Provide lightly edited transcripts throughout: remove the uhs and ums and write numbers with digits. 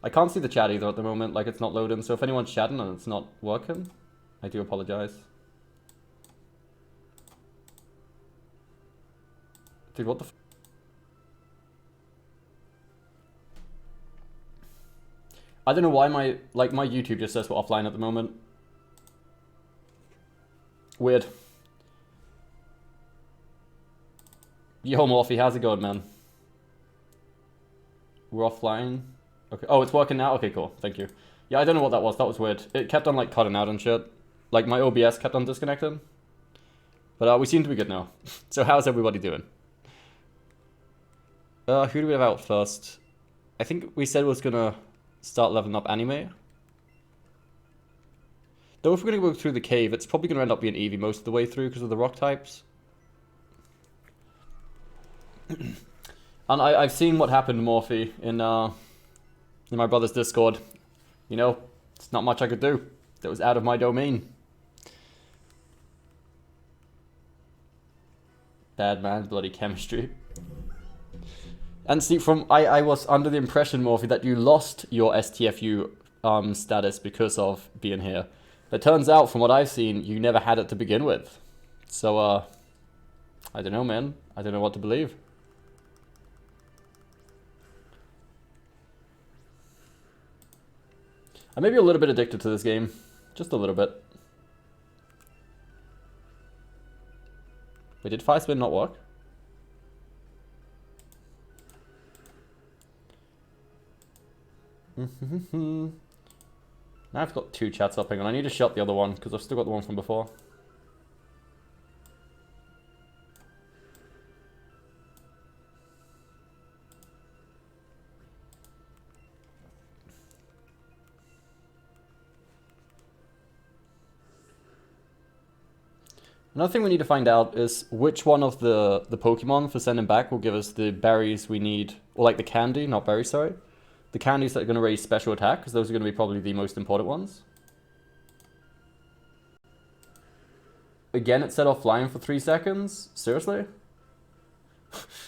I can't see the chat either at the moment, like it's not loading, so if anyone's chatting and it's not working, I do apologize. Dude, what the f- I don't know why my YouTube just says we're offline at the moment. Weird. Yo, Morphe, how's it going, man? We're offline. Okay. Oh, it's working now? Okay, cool. Thank you. Yeah, I don't know what that was. That was weird. It kept on, like, cutting out and shit. Like, my OBS kept on disconnecting. But we seem to be good now. So how's everybody doing? Who do we have out first? I think we said we was gonna start leveling up anime. Though if we're gonna go through the cave, it's probably gonna end up being Eevee most of the way through because of the rock types. And I've seen what happened to Morphe in my brother's Discord. You know, it's not much I could do. That was out of my domain. Bad man, bloody chemistry. And see, I was under the impression, Morphe, that you lost your STFU status because of being here. It turns out, from what I've seen, you never had it to begin with. So, I don't know, man. I don't know what to believe. I may be a little bit addicted to this game. Just a little bit. Wait, did Fire Spin not work? Now I've got two chats up, and I need to shut the other one, because I've still got the one from before. Another thing we need to find out is which one of the Pokemon for sending back will give us the berries we need, or like the candy, not berries, sorry. The candies that are going to raise special attack, because those are going to be probably the most important ones. Again, it set off flying for 3 seconds? Seriously?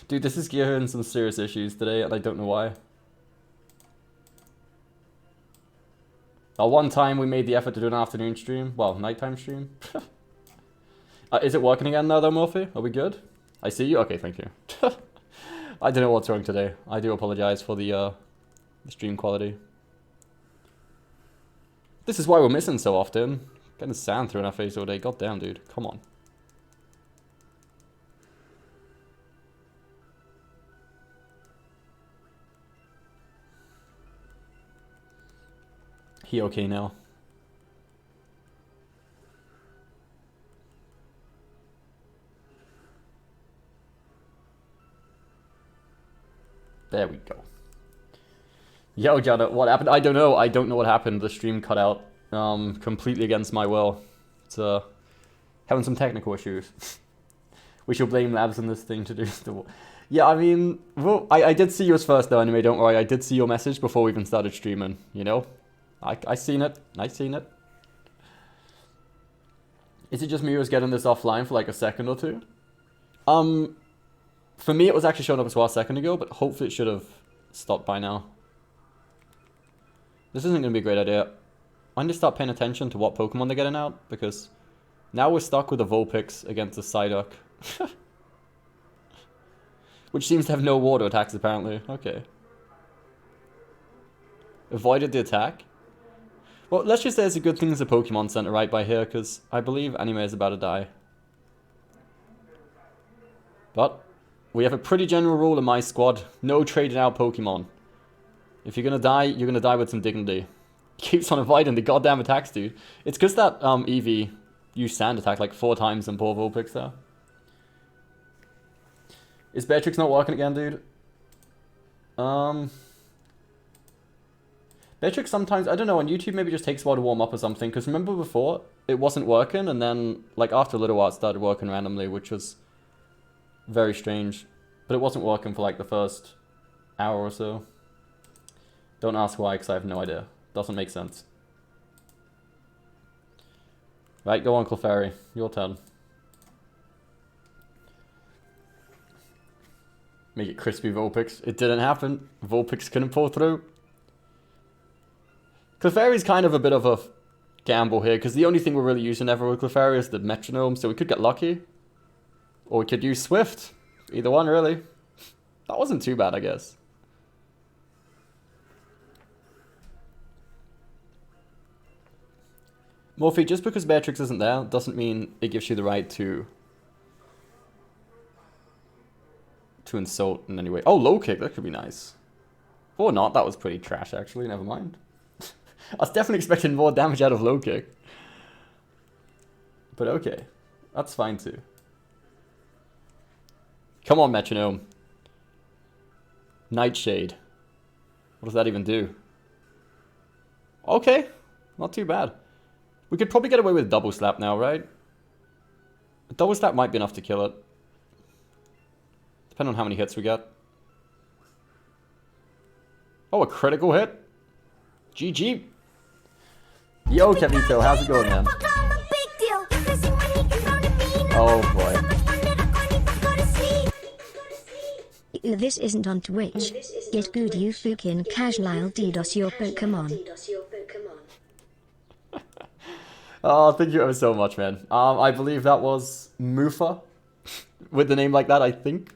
Dude, this is giving some serious issues today, and I don't know why. One time we made the effort to do an afternoon stream. Well, nighttime stream. Is it working again now though, Morphe? Are we good? I see you? Okay, thank you. I don't know what's wrong today. I do apologize for the stream quality. This is why we're missing so often. Getting sand thrown in our face all day. God damn, dude. Come on. He okay now? There we go. Yo, Jada, what happened? I don't know. I don't know what happened. The stream cut out completely against my will. It's having some technical issues. We should blame labs on this thing to do the... Yeah, I mean, well, I did see yours first though, anyway, don't worry. I did see your message before we even started streaming, you know? I seen it. I seen it. Is it just me who was getting this offline for like a second or two? For me, it was actually showing up as well a second ago, but hopefully it should have stopped by now. This isn't going to be a great idea. I need to start paying attention to what Pokemon they're getting out, because now we're stuck with the Vulpix against the Psyduck. Which seems to have no water attacks, apparently. Okay. Avoided the attack? Well, let's just say it's a good thing there's a Pokemon Center right by here, because I believe Anime is about to die. But we have a pretty general rule in my squad. No trading out Pokemon. If you're gonna die with some dignity. Keeps on avoiding the goddamn attacks, dude. It's because that Eevee used Sand Attack like 4 times and poor Vulpix there. Is Beatrix not working again, dude? Beatrix sometimes, I don't know, on YouTube maybe just takes a while to warm up or something. Because remember before, it wasn't working, and then like after a little while it started working randomly, which was very strange. But it wasn't working for like the first hour or so. Don't ask why, because I have no idea. Doesn't make sense. Right, go on, Clefairy. Your turn. Make it crispy, Vulpix. It didn't happen. Vulpix couldn't pull through. Clefairy's kind of a bit of a gamble here, because the only thing we're really using ever with Clefairy is the metronome, so we could get lucky. Or we could use Swift. Either one, really. That wasn't too bad, I guess. Morphe, just because Beatrix isn't there doesn't mean it gives you the right to insult in any way. Oh, low kick, that could be nice. Or not, that was pretty trash actually, never mind. I was definitely expecting more damage out of low kick. But okay, that's fine too. Come on, metronome. Nightshade. What does that even do? Okay, not too bad. We could probably get away with double slap now, right? A double slap might be enough to kill it. Depending on how many hits we get. Oh, a critical hit? GG. Yo, Kevito, how's it going, man? Oh, boy. This isn't on Twitch. Get good, you fucking casual DDoS your Pokemon. Oh, thank you ever so much, man. I believe that was Mufa. With the name like that, I think.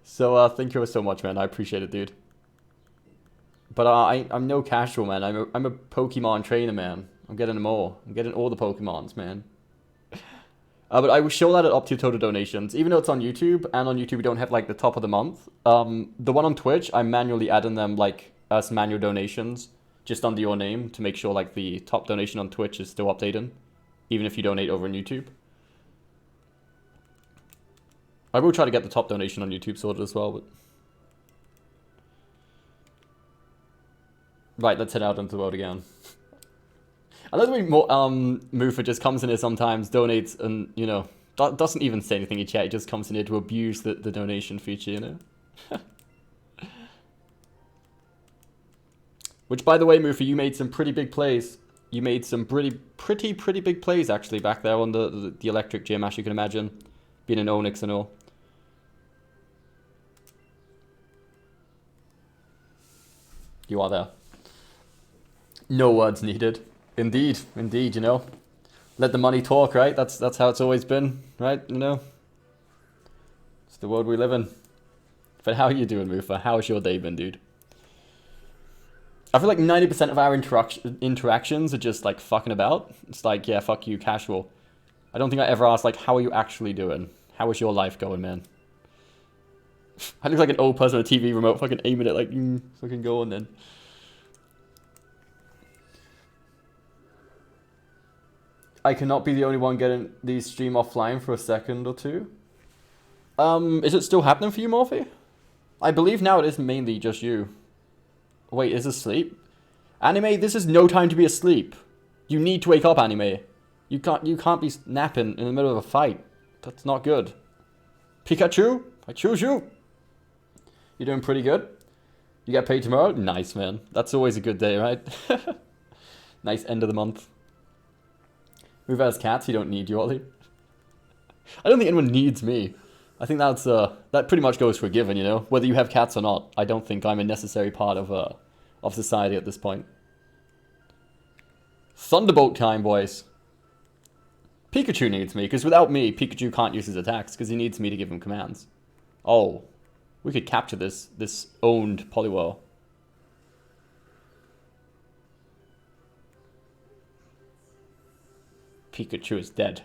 So, thank you ever so much, man. I appreciate it, dude. But I'm no casual, man. I'm a Pokemon trainer, man. I'm getting them all. I'm getting all the Pokemons, man. But I will show that at up to total donations. Even though it's on YouTube, and on YouTube we don't have, like, the top of the month. The one on Twitch, I'm manually adding them, like, as manual donations. Just under your name, to make sure, like, the top donation on Twitch is still updated. Even if you donate over on YouTube. I will try to get the top donation on YouTube sorted as well, but... Right, let's head out into the world again. I love the way Mufa just comes in here sometimes, donates, and, you know, doesn't even say anything in chat, he just comes in here to abuse the donation feature, you know? Which, by the way, Mufa, you made some pretty big plays. You made some pretty big plays, actually, back there on the electric gym, as you can imagine. Being an Onyx and all. You are there. No words needed. Indeed, you know. Let the money talk, right? That's how it's always been, right? You know. It's the world we live in. But how are you doing, Mufa? How's your day been, dude? I feel like 90% of our interactions are just like fucking about. It's like, yeah, fuck you, casual. I don't think I ever asked, like, how are you actually doing? How is your life going, man? I look like an old person with a TV remote fucking aiming it like, fucking go on then. I cannot be the only one getting these stream offline for a second or two. Is it still happening for you, Morphe? I believe now it is mainly just you. Wait, is this sleep? Anime, this is no time to be asleep. You need to wake up, Anime. You can't be napping in the middle of a fight. That's not good. Pikachu, I choose you. You're doing pretty good. You get paid tomorrow? Nice, man. That's always a good day, right? Nice end of the month. Move as cats, you don't need you, Ollie. I don't think anyone needs me. I think that's that pretty much goes for a given, you know? Whether you have cats or not, I don't think I'm a necessary part of society at this point. Thunderbolt time, boys. Pikachu needs me, because without me, Pikachu can't use his attacks, because he needs me to give him commands. Oh, we could capture this owned Poliwhirl. Pikachu is dead.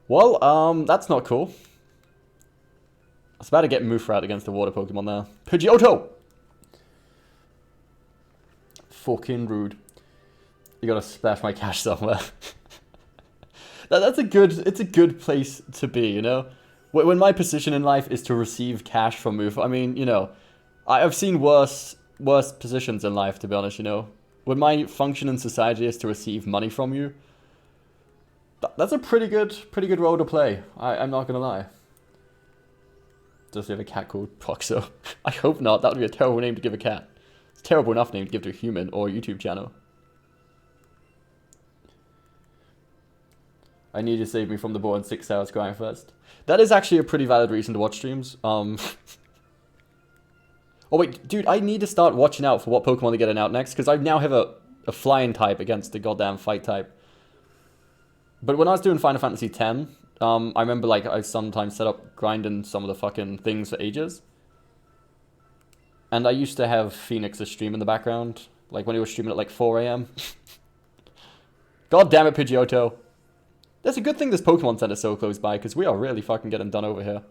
Well, that's not cool. I was about to get Mufa out against the water Pokemon there. Pidgeotto! Fucking rude. You gotta splash my cash somewhere. It's a good place to be, you know? When my position in life is to receive cash from Mufa, I mean, you know, I've seen worse positions in life, to be honest, you know? When my function in society is to receive money from you, that's a pretty good role to play. I'm not gonna lie. Does he have a cat called Proxo? I hope not. That would be a terrible name to give a cat. It's a terrible enough name to give to a human or a YouTube channel. I need you to save me from the board 6 hours crying first. That is actually a pretty valid reason to watch streams. Or Oh wait, dude, I need to start watching out for what Pokemon they're getting out next, because I now have a flying type against the goddamn fight type. But when I was doing Final Fantasy X, I remember like I sometimes set up grinding some of the fucking things for ages. And I used to have Phoenix's stream in the background, like when he was streaming at like 4 AM. God damn it, Pidgeotto. That's a good thing this Pokemon Center is so close by, because we are really fucking getting done over here.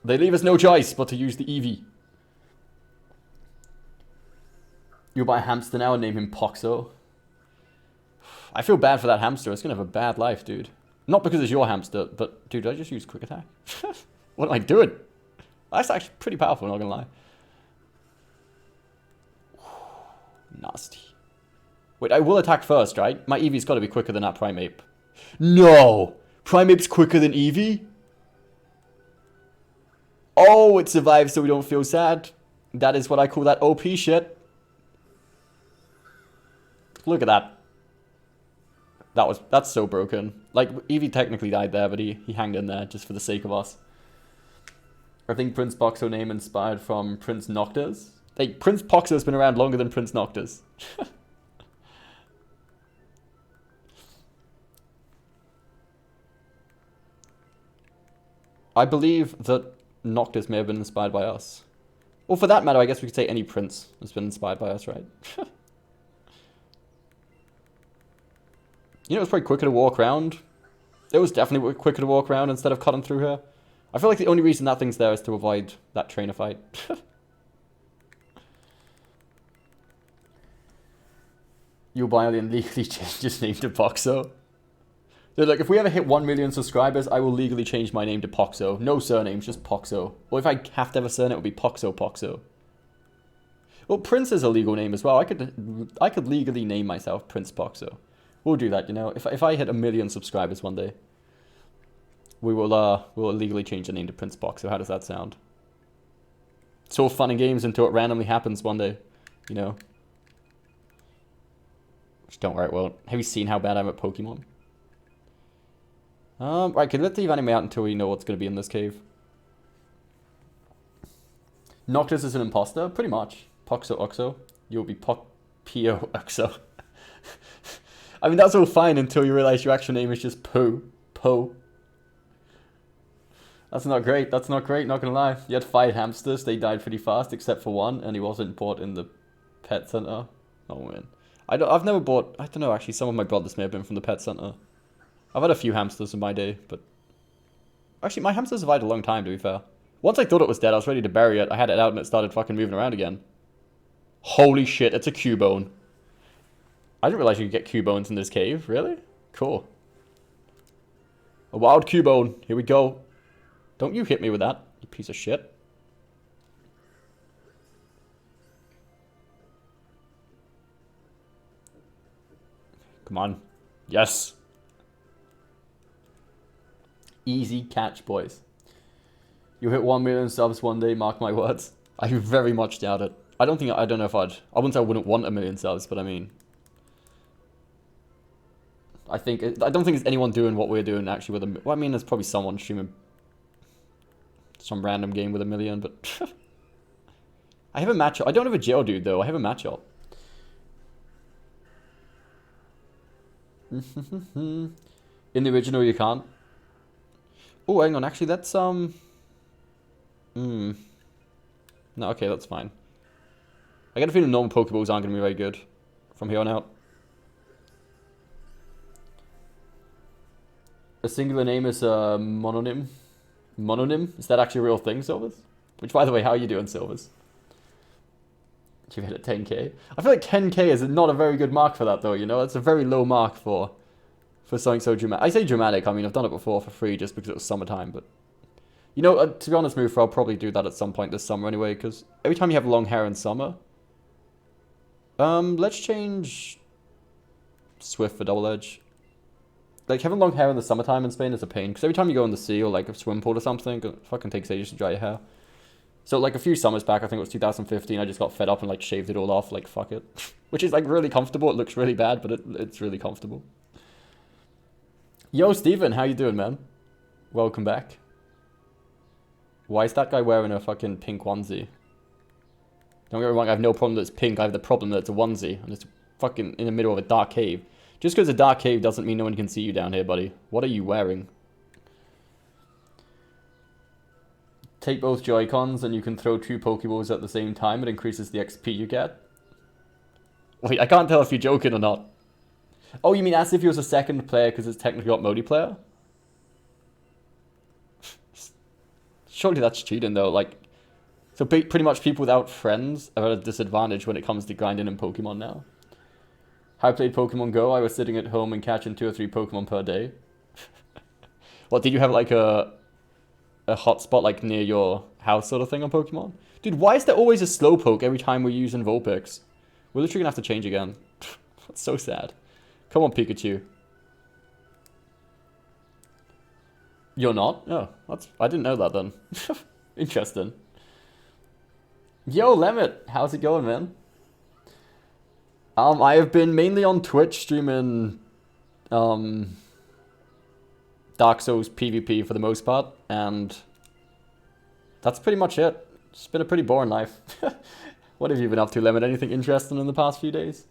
They leave us no choice but to use the Eevee. You'll buy a hamster now and name him Poxo. I feel bad for that hamster. It's going to have a bad life, dude. Not because it's your hamster, but, dude, did I just use Quick Attack? What am I doing? That's actually pretty powerful, not going to lie. Nasty. Wait, I will attack first, right? My Eevee's got to be quicker than that Primeape. No! Primeape's quicker than Eevee? Oh, it survives so we don't feel sad. That is what I call that OP shit. Look at that. That's so broken. Like, Eevee technically died there, but he hanged in there just for the sake of us. I think Prince Poxo name inspired from Prince Noctis. Hey, Prince Poxo's been around longer than Prince Noctis. I believe that Noctis may have been inspired by us. Well, for that matter, I guess we could say any prince has been inspired by us, right? You know, it's probably quicker to walk around. It was definitely quicker to walk around instead of cutting through her. I feel like the only reason that thing's there is to avoid that trainer fight. You'll buy and legally change his name to Poxo. They're like, if we ever hit 1 million subscribers, I will legally change my name to Poxo. No surnames, just Poxo. Or if I have to have a surname, it would be Poxo Poxo. Well, Prince is a legal name as well. I could legally name myself Prince Poxo. We'll do that, you know. If I hit 1 million subscribers one day, we'll legally change the name to Prince Poxo. How does that sound? It's all fun and games until it randomly happens one day, you know. Which don't worry, it won't. Have you seen how bad I'm at Pokemon? Right, okay, let's leave anime out until we know what's going to be in this cave. Noctis is an imposter? Pretty much. Poxo Oxo. You'll be Pio Oxo. I mean, that's all fine until you realize your actual name is just Po. That's not great. That's not great, not gonna lie. You had 5 hamsters. They died pretty fast, except for one, and he wasn't bought in the pet center. Oh, man. I've never bought... I don't know, actually. Some of my brothers may have been from the pet center. I've had a few hamsters in my day, but... Actually, my hamster survived a long time, to be fair. Once I thought it was dead, I was ready to bury it. I had it out and it started fucking moving around again. Holy shit, it's a Cubone. I didn't realize you could get Cubones in this cave. Really? Cool. A wild Cubone. Here we go. Don't you hit me with that, you piece of shit. Come on. Yes. Easy catch, boys. You'll hit 1 million subs one day, mark my words. I very much doubt it. I don't know if I wouldn't say I wouldn't want 1 million subs, but I mean... I don't think there's anyone doing what we're doing actually with a... Well, I mean, there's probably someone streaming some random game with 1 million, but... I have a matchup. I don't have a Geodude, though. I have a matchup. In the original, you can't. Oh, hang on. Actually, that's, No, okay, that's fine. I get a feeling normal Pokeballs aren't going to be very good from here on out. A singular name is a mononym. Mononym? Is that actually a real thing, Silvers? Which, by the way, how are you doing, Silvers? You've hit a 10k. I feel like 10k is not a very good mark for that, though, you know? It's a very low mark for something so dramatic. I say dramatic, I mean, I've done it before for free just because it was summertime, but... You know, to be honest, Moofer, I'll probably do that at some point this summer anyway, because every time you have long hair in summer... let's change... Swift for Double Edge. Like, having long hair in the summertime in Spain is a pain, because every time you go in the sea or, like, a swim pool or something, it fucking takes ages to dry your hair. So, like, a few summers back, I think it was 2015, I just got fed up and, like, shaved it all off, like, fuck it. Which is, like, really comfortable. It looks really bad, but it's really comfortable. Yo, Steven, how you doing, man? Welcome back. Why is that guy wearing a fucking pink onesie? Don't get me wrong, I have no problem that it's pink. I have the problem that it's a onesie. And it's fucking in the middle of a dark cave. Just because it's a dark cave doesn't mean no one can see you down here, buddy. What are you wearing? Take both Joy-Cons and you can throw 2 Pokeballs at the same time. It increases the XP you get. Wait, I can't tell if you're joking or not. Oh, you mean as if you was a second player because it's technically not multiplayer? Surely that's cheating though, like... So pretty much people without friends are at a disadvantage when it comes to grinding in Pokemon now. How I played Pokemon Go, I was sitting at home and catching 2 or 3 Pokemon per day. What, did you have like a hotspot like near your house sort of thing on Pokemon? Dude, why is there always a Slowpoke every time we're using Vulpix? We're literally gonna have to change again. That's so sad. Come on, Pikachu. You're not? Oh, I didn't know that then. Interesting. Yo, Lemmet, how's it going, man? I have been mainly on Twitch streaming Dark Souls PvP for the most part, and that's pretty much it. It's been a pretty boring life. What have you been up to, Lemmet? Anything interesting in the past few days?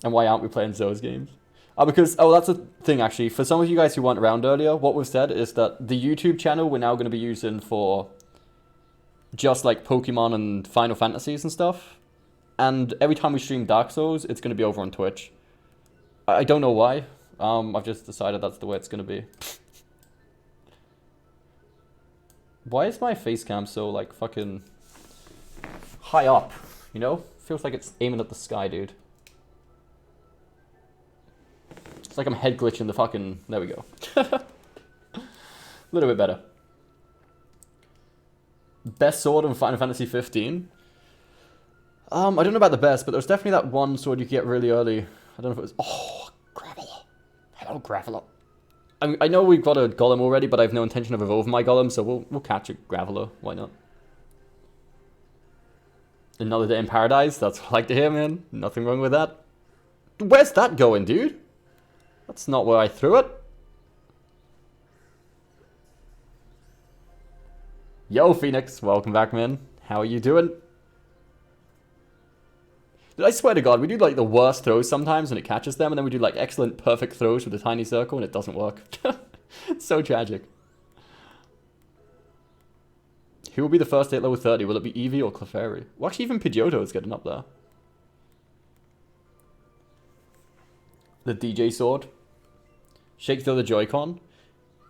And why aren't we playing those games? Because, that's a thing actually. For some of you guys who weren't around earlier, what was said is that the YouTube channel we're now going to be using for just like Pokemon and Final Fantasies and stuff. And every time we stream Dark Souls, it's going to be over on Twitch. I don't know why. I've just decided that's the way it's going to be. Why is my face cam so like fucking high up? You know? Feels like it's aiming at the sky, dude. It's like I'm head glitching the fucking... There we go. A little bit better. Best sword in Final Fantasy 15? I don't know about the best, but there was definitely that one sword you could get really early. I don't know if it was... Oh, Graveler. Hello, Graveler. I know we've got a Golem already, but I have no intention of evolving my Golem, so we'll catch a Graveler. Why not? Another day in paradise? That's what I like to hear, man. Nothing wrong with that. Where's that going, dude? That's not where I threw it. Yo, Phoenix. Welcome back, man. How are you doing? Dude, I swear to God, we do like the worst throws sometimes and it catches them, and then we do like excellent, perfect throws with a tiny circle and it doesn't work. It's so tragic. Who will be the first 8 level 30? Will it be Eevee or Clefairy? Well, actually, even Pidgeotto is getting up there. The DJ sword. Shake the other Joy-Con.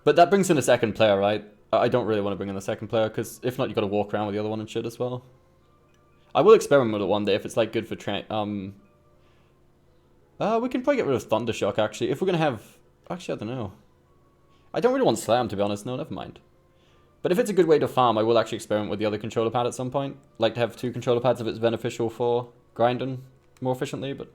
But that brings in a second player, right? I don't really want to bring in a second player, because if not, you got to walk around with the other one and shit as well. I will experiment with it one day if it's like good for we can probably get rid of Thundershock, actually. If we're going to have... Actually, I don't know. I don't really want Slam, to be honest. No, never mind. But if it's a good way to farm, I will actually experiment with the other controller pad at some point. Like to have 2 controller pads if it's beneficial for grinding more efficiently, but...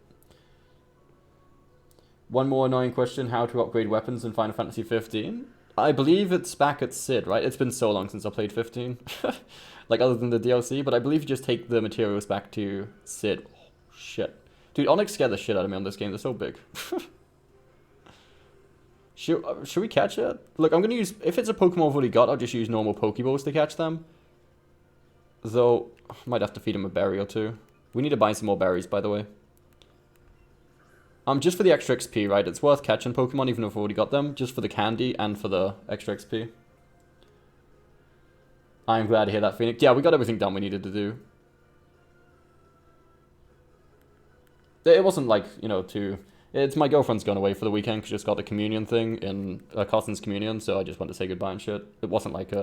One more annoying question, how to upgrade weapons in Final Fantasy 15? I believe it's back at Sid, right? It's been so long since I played 15. Like, other than the DLC, but I believe you just take the materials back to Sid. Oh, shit. Dude, Onyx scared the shit out of me on this game. They're so big. Should we catch it? Look, I'm going to use... If it's a Pokemon I've already got, I'll just use normal Pokeballs to catch them. Though, I might have to feed him a berry or 2. We need to buy some more berries, by the way. Just for the extra XP, right? It's worth catching Pokemon even if we've already got them. Just for the candy and for the extra XP. I'm glad to hear that, Phoenix. Yeah, we got everything done we needed to do. It wasn't like, you know, too... It's my girlfriend's gone away for the weekend because she just got the communion thing in Cousin's communion, so I just wanted to say goodbye and shit. It wasn't like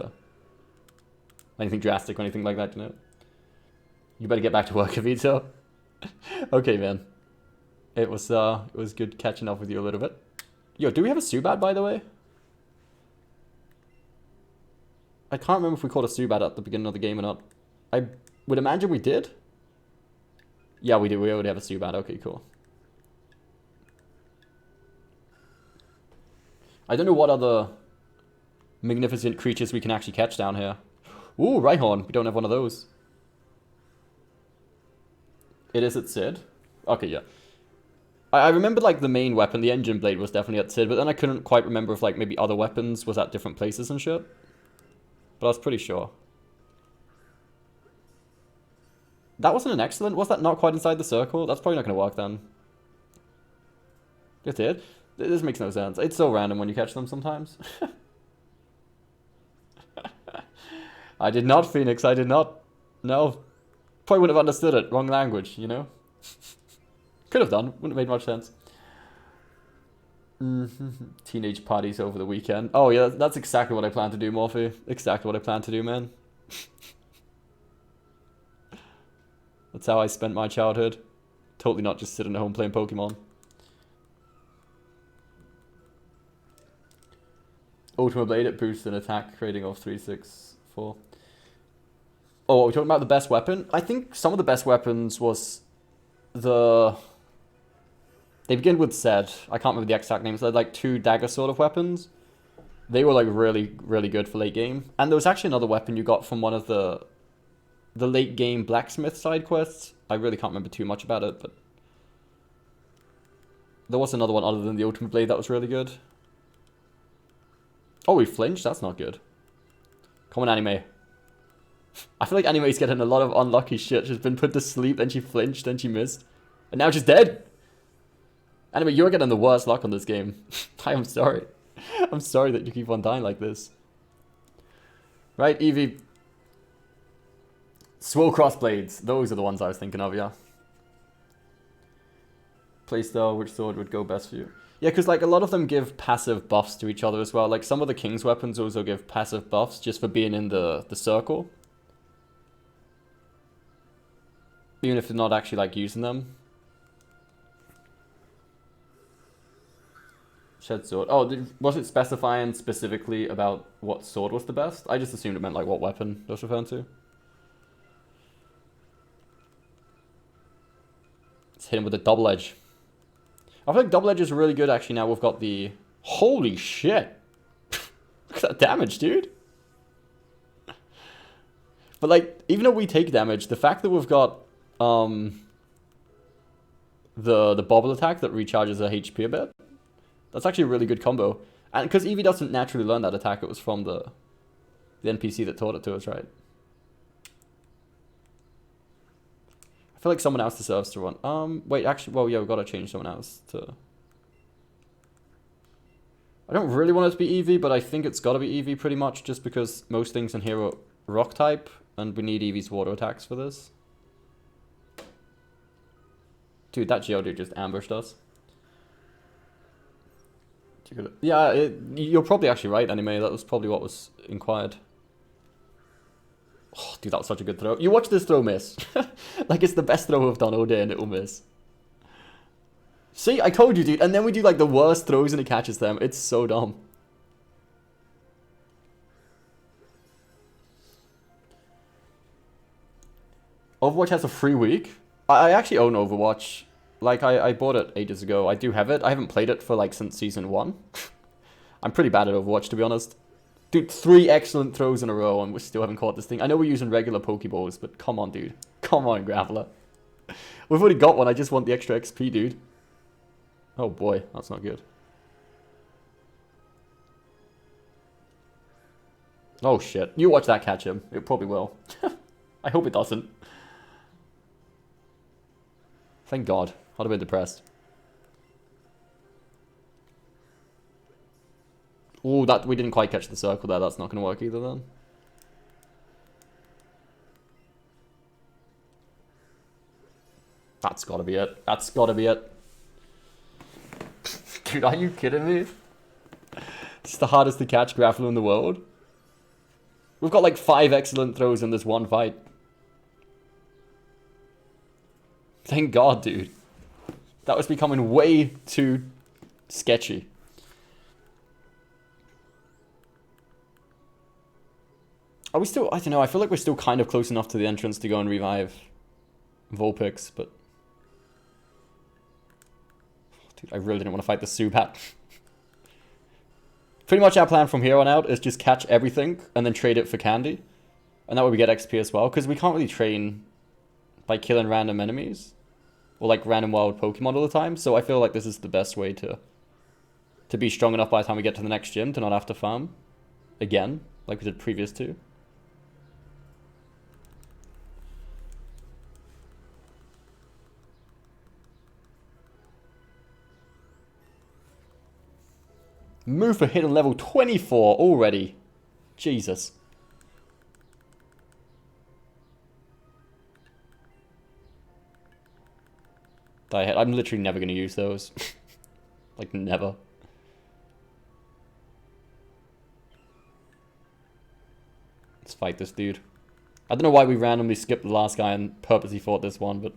anything drastic or anything like that, you know? You better get back to work, Avito. Okay, man. It was good catching up with you a little bit. Yo, do we have a Zubat, by the way? I can't remember if we caught a Zubat at the beginning of the game or not. I would imagine we did. Yeah, we do. We already have a Zubat. Okay, cool. I don't know what other magnificent creatures we can actually catch down here. Ooh, Rhyhorn. We don't have one of those. It is at Sid. Okay, yeah. I remember, like, the main weapon, the Engine Blade, was definitely at Sid, but then I couldn't quite remember if, like, maybe other weapons was at different places and shit. But I was pretty sure. That wasn't an excellent? Was that not quite inside the circle? That's probably not going to work then. It did? This makes no sense. It's so random when you catch them sometimes. I did not, Phoenix. I did not. No. Probably wouldn't have understood it. Wrong language, you know? Could have done. Wouldn't have made much sense. Teenage parties over the weekend. Oh, yeah. That's exactly what I plan to do, Morphe. Exactly what I plan to do, man. That's how I spent my childhood. Totally not just sitting at home playing Pokemon. Ultimate Blade, it boosts an attack rating of 364. Oh, are we talking about the best weapon? I think some of the best weapons was the... They begin with Zed. I can't remember the exact names. They're like 2 dagger sort of weapons. They were like really, really good for late game. And there was actually another weapon you got from one of the late game blacksmith side quests. I really can't remember too much about it, but... There was another one other than the Ultimate Blade that was really good. Oh, we flinched? That's not good. Come on, Anime. I feel like Anime's getting a lot of unlucky shit. She's been put to sleep, then she flinched, then she missed. And now she's dead! Anime, you're getting the worst luck on this game. I am sorry. I'm sorry that you keep on dying like this. Right, Eevee. Swole Crossblades. Those are the ones I was thinking of, yeah. Playstyle, which sword would go best for you? Yeah, because like a lot of them give passive buffs to each other as well. Like some of the King's weapons also give passive buffs just for being in the circle. Even if they're not actually like using them. Shed sword. Oh, was it specifying specifically about what sword was the best? I just assumed it meant like what weapon it was referring to. Let's hit him with a double edge. I feel like double edge is really good actually now we've got the... Holy shit! Look at that damage, dude! But like, even though we take damage, the fact that we've got the bobble attack that recharges her HP a bit, that's actually a really good combo. And because Eevee doesn't naturally learn that attack, it was from the NPC that taught it to us, right? I feel like someone else deserves to run. Wait, actually, well, yeah, we've got to change someone else to... I don't really want it to be Eevee, but I think it's got to be Eevee pretty much, just because most things in here are rock type, and we need Eevee's water attacks for this. Dude, that Geodude just ambushed us. Yeah, you're probably actually right, Anime. That was probably what was inquired. Oh, dude, that was such a good throw. You watch this throw miss. Like, it's the best throw we've done all day and it'll miss. See, I told you, dude. And then we do, like, the worst throws and it catches them. It's so dumb. Overwatch has a free week? I actually own Overwatch. Like, I bought it ages ago. I do have it. I haven't played it for, like, since Season 1. I'm pretty bad at Overwatch, to be honest. Dude, 3 excellent throws in a row and we still haven't caught this thing. I know we're using regular Pokeballs, but come on, dude. Come on, Graveler. We've already got one. I just want the extra XP, dude. Oh, boy. That's not good. Oh, shit. You watch that catch him. It probably will. I hope it doesn't. Thank God. I'd have been depressed. Oh, that we didn't quite catch the circle there. That's not going to work either then. That's got to be it. That's got to be it. Dude, are you kidding me? It's the hardest to catch Graveler in the world. We've got like 5 excellent throws in this one fight. Thank God, dude. That was becoming way too sketchy. Are we still... I don't know. I feel like we're still kind of close enough to the entrance to go and revive Vulpix, but... Dude, I really didn't want to fight the Zubat. Pretty much our plan from here on out is just catch everything and then trade it for candy. And that way we get XP as well, because we can't really train by killing random enemies. Or like random wild Pokemon all the time. So I feel like this is the best way to be strong enough by the time we get to the next gym to not have to farm again, like we did previous to. Move for hidden level 24 already. Jesus. Die hit. I'm literally never going to use those. Like, never. Let's fight this dude. I don't know why we randomly skipped the last guy and purposely fought this one, but...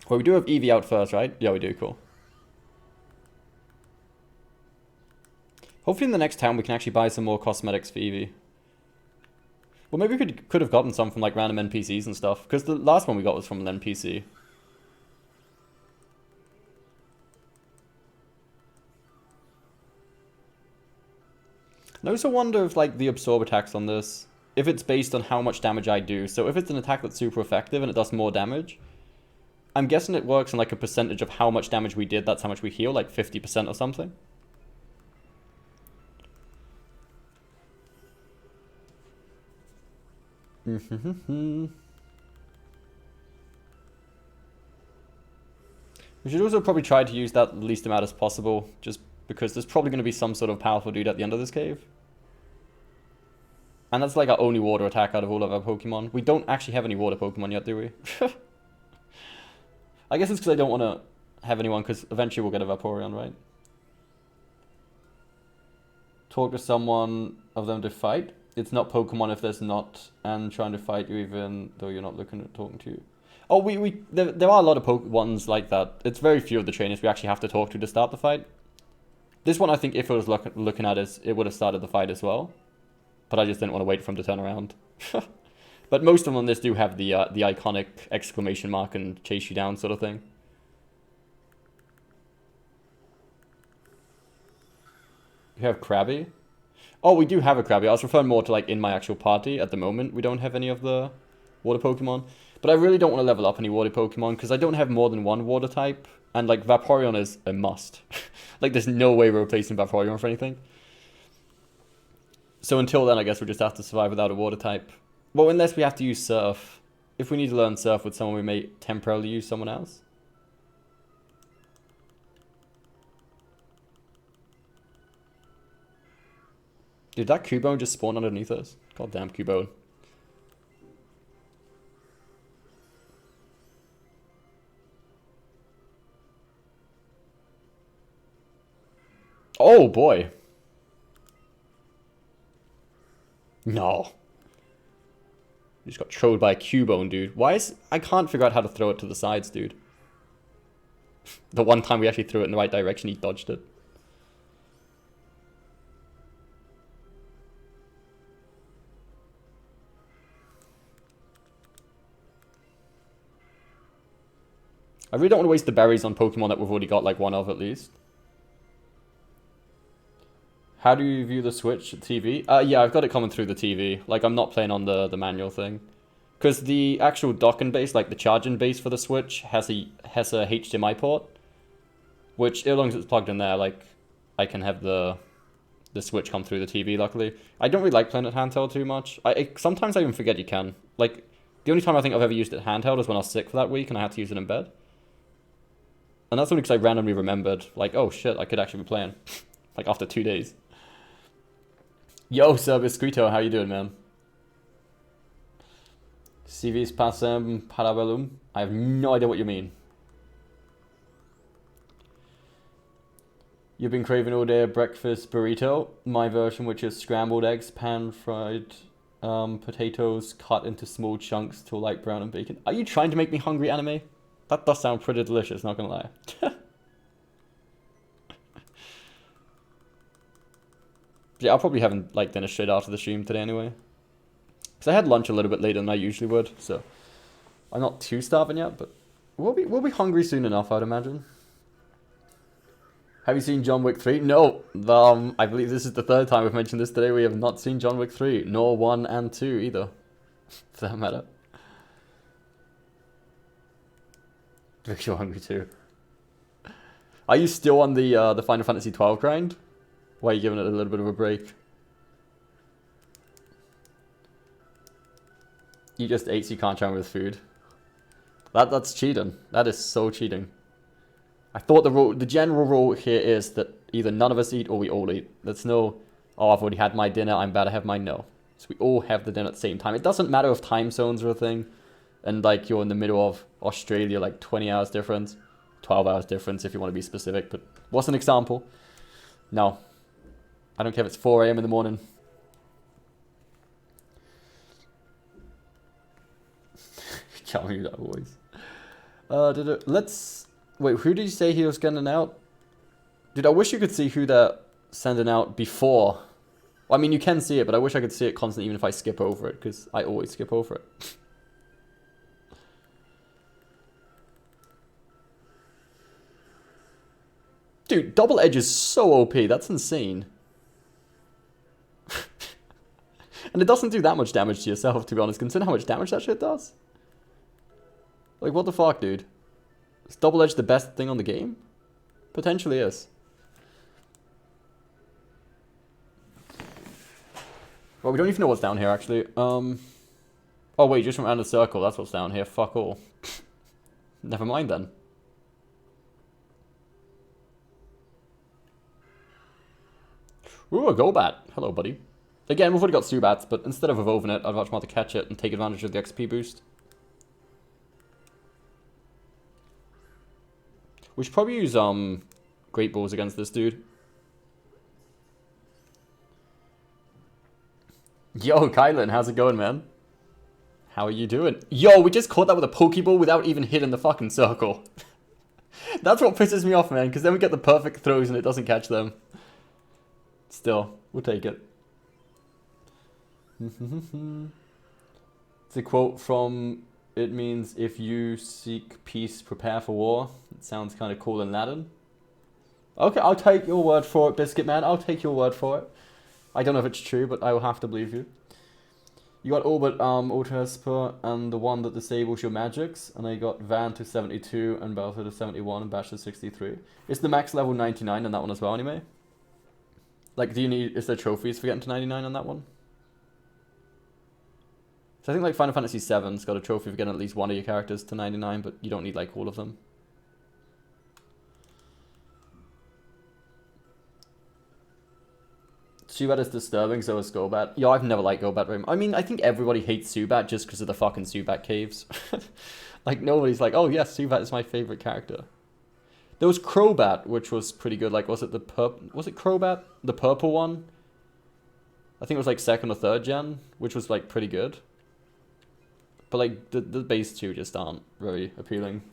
Well, we do have Eevee out first, right? Yeah, we do. Cool. Hopefully in the next town we can actually buy some more cosmetics for Eevee. Well, maybe we could have gotten some from like random NPCs and stuff. Because the last one we got was from an NPC. I also wonder if like the absorb attacks on this, if it's based on how much damage I do. So if it's an attack that's super effective and it does more damage, I'm guessing it works on like a percentage of how much damage we did, that's how much we heal, like 50% or something. We should also probably try to use that least amount as possible, just because there's probably going to be some sort of powerful dude at the end of this cave. And that's like our only water attack out of all of our Pokemon. We don't actually have any water Pokemon yet, do we? I guess it's because I don't want to have anyone, because eventually we'll get a Vaporeon, right? Talk to someone of them to fight. It's not Pokemon if there's not, and trying to fight you even though you're not looking at talking to you. Oh, there are a lot of ones like that. It's very few of the trainers we actually have to talk to start the fight. This one, I think, if it was looking at us, it would have started the fight as well. But I just didn't want to wait for him to turn around. But most of them on this do have the iconic exclamation mark and chase you down sort of thing. You have Krabby? Oh, we do have a Krabby. I was referring more to like in my actual party. At the moment, we don't have any of the water Pokemon. But I really don't want to level up any water Pokemon because I don't have more than one water type. And like Vaporeon is a must. Like there's no way we're replacing Vaporeon for anything. So until then, I guess we'll just have to survive without a water type. Well, unless we have to use Surf. If we need to learn Surf with someone, we may temporarily use someone else. Did that Cubone just spawn underneath us? Goddamn Cubone. Oh boy. No. You just got trolled by a Cubone, dude. Why is... I can't figure out how to throw it to the sides, dude. The one time we actually threw it in the right direction, he dodged it. I really don't want to waste the berries on Pokemon that we've already got like one of at least. How do you view the Switch TV? Yeah, I've got it coming through the TV. Like, I'm not playing on the manual thing. Because the actual docking base, like the charging base for the Switch, has a HDMI port. Which, as long as it's plugged in there, like, I can have the Switch come through the TV, luckily. I don't really like playing it handheld too much. Sometimes I even forget you can. Like, the only time I think I've ever used it handheld is when I was sick for that week and I had to use it in bed. And that's only because I randomly remembered, like, oh shit, I could actually be playing. Like, after 2 days. Yo, Serbisquito, how you doing, man? CV's passem parabellum. I have no idea what you mean. You've been craving all day a breakfast burrito. My version, which is scrambled eggs, pan-fried potatoes cut into small chunks till light brown and bacon. Are you trying to make me hungry, anime? That does sound pretty delicious, not gonna lie. Yeah, I'll probably have like dinner straight after the stream today anyway. Because I had lunch a little bit later than I usually would, so I'm not too starving yet, but we'll be hungry soon enough, I'd imagine. Have you seen John Wick 3? No, I believe this is the third time we've mentioned this today. We have not seen John Wick 3, nor 1 and 2 either, for that matter. Makes you hungry too. Are you still on the Final Fantasy 12 grind? Why are you giving it a little bit of a break? You just ate, so you can't chime with food. That's cheating. That is so cheating. I thought the general rule here is that either none of us eat or we all eat. There's no, oh, I've already had my dinner, I'm about to have mine. No. So we all have the dinner at the same time. It doesn't matter if time zones are a thing, and like you're in the middle of Australia, like 20 hours difference, 12 hours difference if you want to be specific. But what's an example? No. I don't care if it's 4 a.m. in the morning. Tell me that voice. Let's... Wait, who did you say he was sending out? Dude, I wish you could see who they're sending out before. Well, I mean, you can see it, but I wish I could see it constantly even if I skip over it, because I always skip over it. Dude, Double Edge is so OP. That's insane. And it doesn't do that much damage to yourself, to be honest. Consider how much damage that shit does. Like, what the fuck, dude? Is Double Edge the best thing on the game? Potentially is. Well, we don't even know what's down here, actually. Oh, wait, just from around the circle. That's what's down here. Fuck all. Never mind, then. Ooh, a Golbat. Hello, buddy. Again, we've already got Subats, but instead of evolving it, I'd much rather catch it and take advantage of the XP boost. We should probably use Great Balls against this dude. Yo, Kylan, how's it going, man? How are you doing? Yo, we just caught that with a Pokeball without even hitting the fucking circle. That's what pisses me off, man, because then we get the perfect throws and it doesn't catch them. Still, we'll take it. It's a quote from... It means, if you seek peace, prepare for war. It sounds kind of cool in Latin. Okay, I'll take your word for it, Biscuit Man. I'll take your word for it. I don't know if it's true, but I will have to believe you. You got all but Ultra Esper and the one that disables your magics. And I got Van to 72 and Belter to 71 and Bash to 63. It's the max level 99 on that one as well, anyway. Like, is there trophies for getting to 99 on that one? So I think like Final Fantasy VII's got a trophy for getting at least one of your characters to 99, but you don't need like all of them. Zubat is disturbing, so is Golbat. Yo, I've never liked Golbat very much. I mean, I think everybody hates Zubat just because of the fucking Zubat caves. Like, nobody's like, oh yes, Zubat is my favorite character. There was Crobat, which was pretty good. Like, was it Crobat? The purple one? I think it was like 2nd or 3rd gen, which was like pretty good. But like, the base two just aren't very appealing.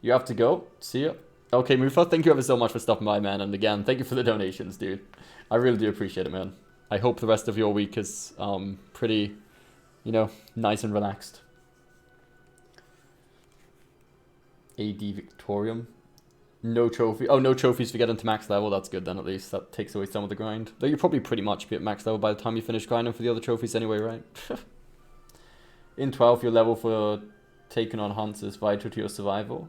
You have to go. See ya. Okay, Mufa, thank you ever so much for stopping by, man. And again, thank you for the donations, dude. I really do appreciate it, man. I hope the rest of your week is pretty, you know, nice and relaxed. AD Victorium. No trophy. Oh, no trophies for getting to max level. That's good then, at least. That takes away some of the grind. Though you'll probably pretty much be at max level by the time you finish grinding for the other trophies anyway, right? In 12, your level for taking on hunts is vital to your survival.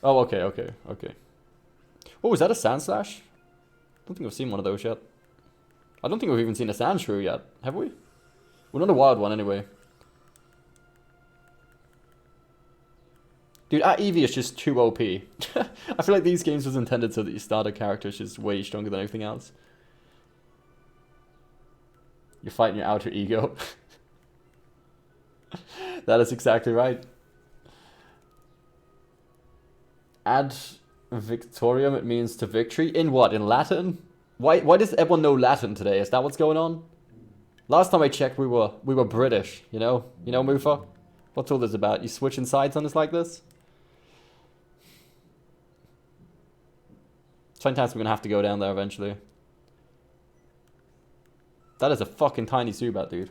Oh, okay. Oh, is that a Sand Slash? I don't think I've seen one of those yet. I don't think we've even seen a Sand Shrew yet, have we? We're not a wild one anyway. Dude, at Eevee is just too OP. I feel like these games was intended so that your starter character is just way stronger than everything else. You're fighting your outer ego. That is exactly right. Ad Victorium, it means to victory. In what? In Latin? Why does everyone know Latin today? Is that what's going on? Last time I checked, we were British, you know? You know, Mufa? What's all this about? You switching sides on us like this? Sometimes we're gonna have to go down there eventually. That is a fucking tiny Zubat, dude.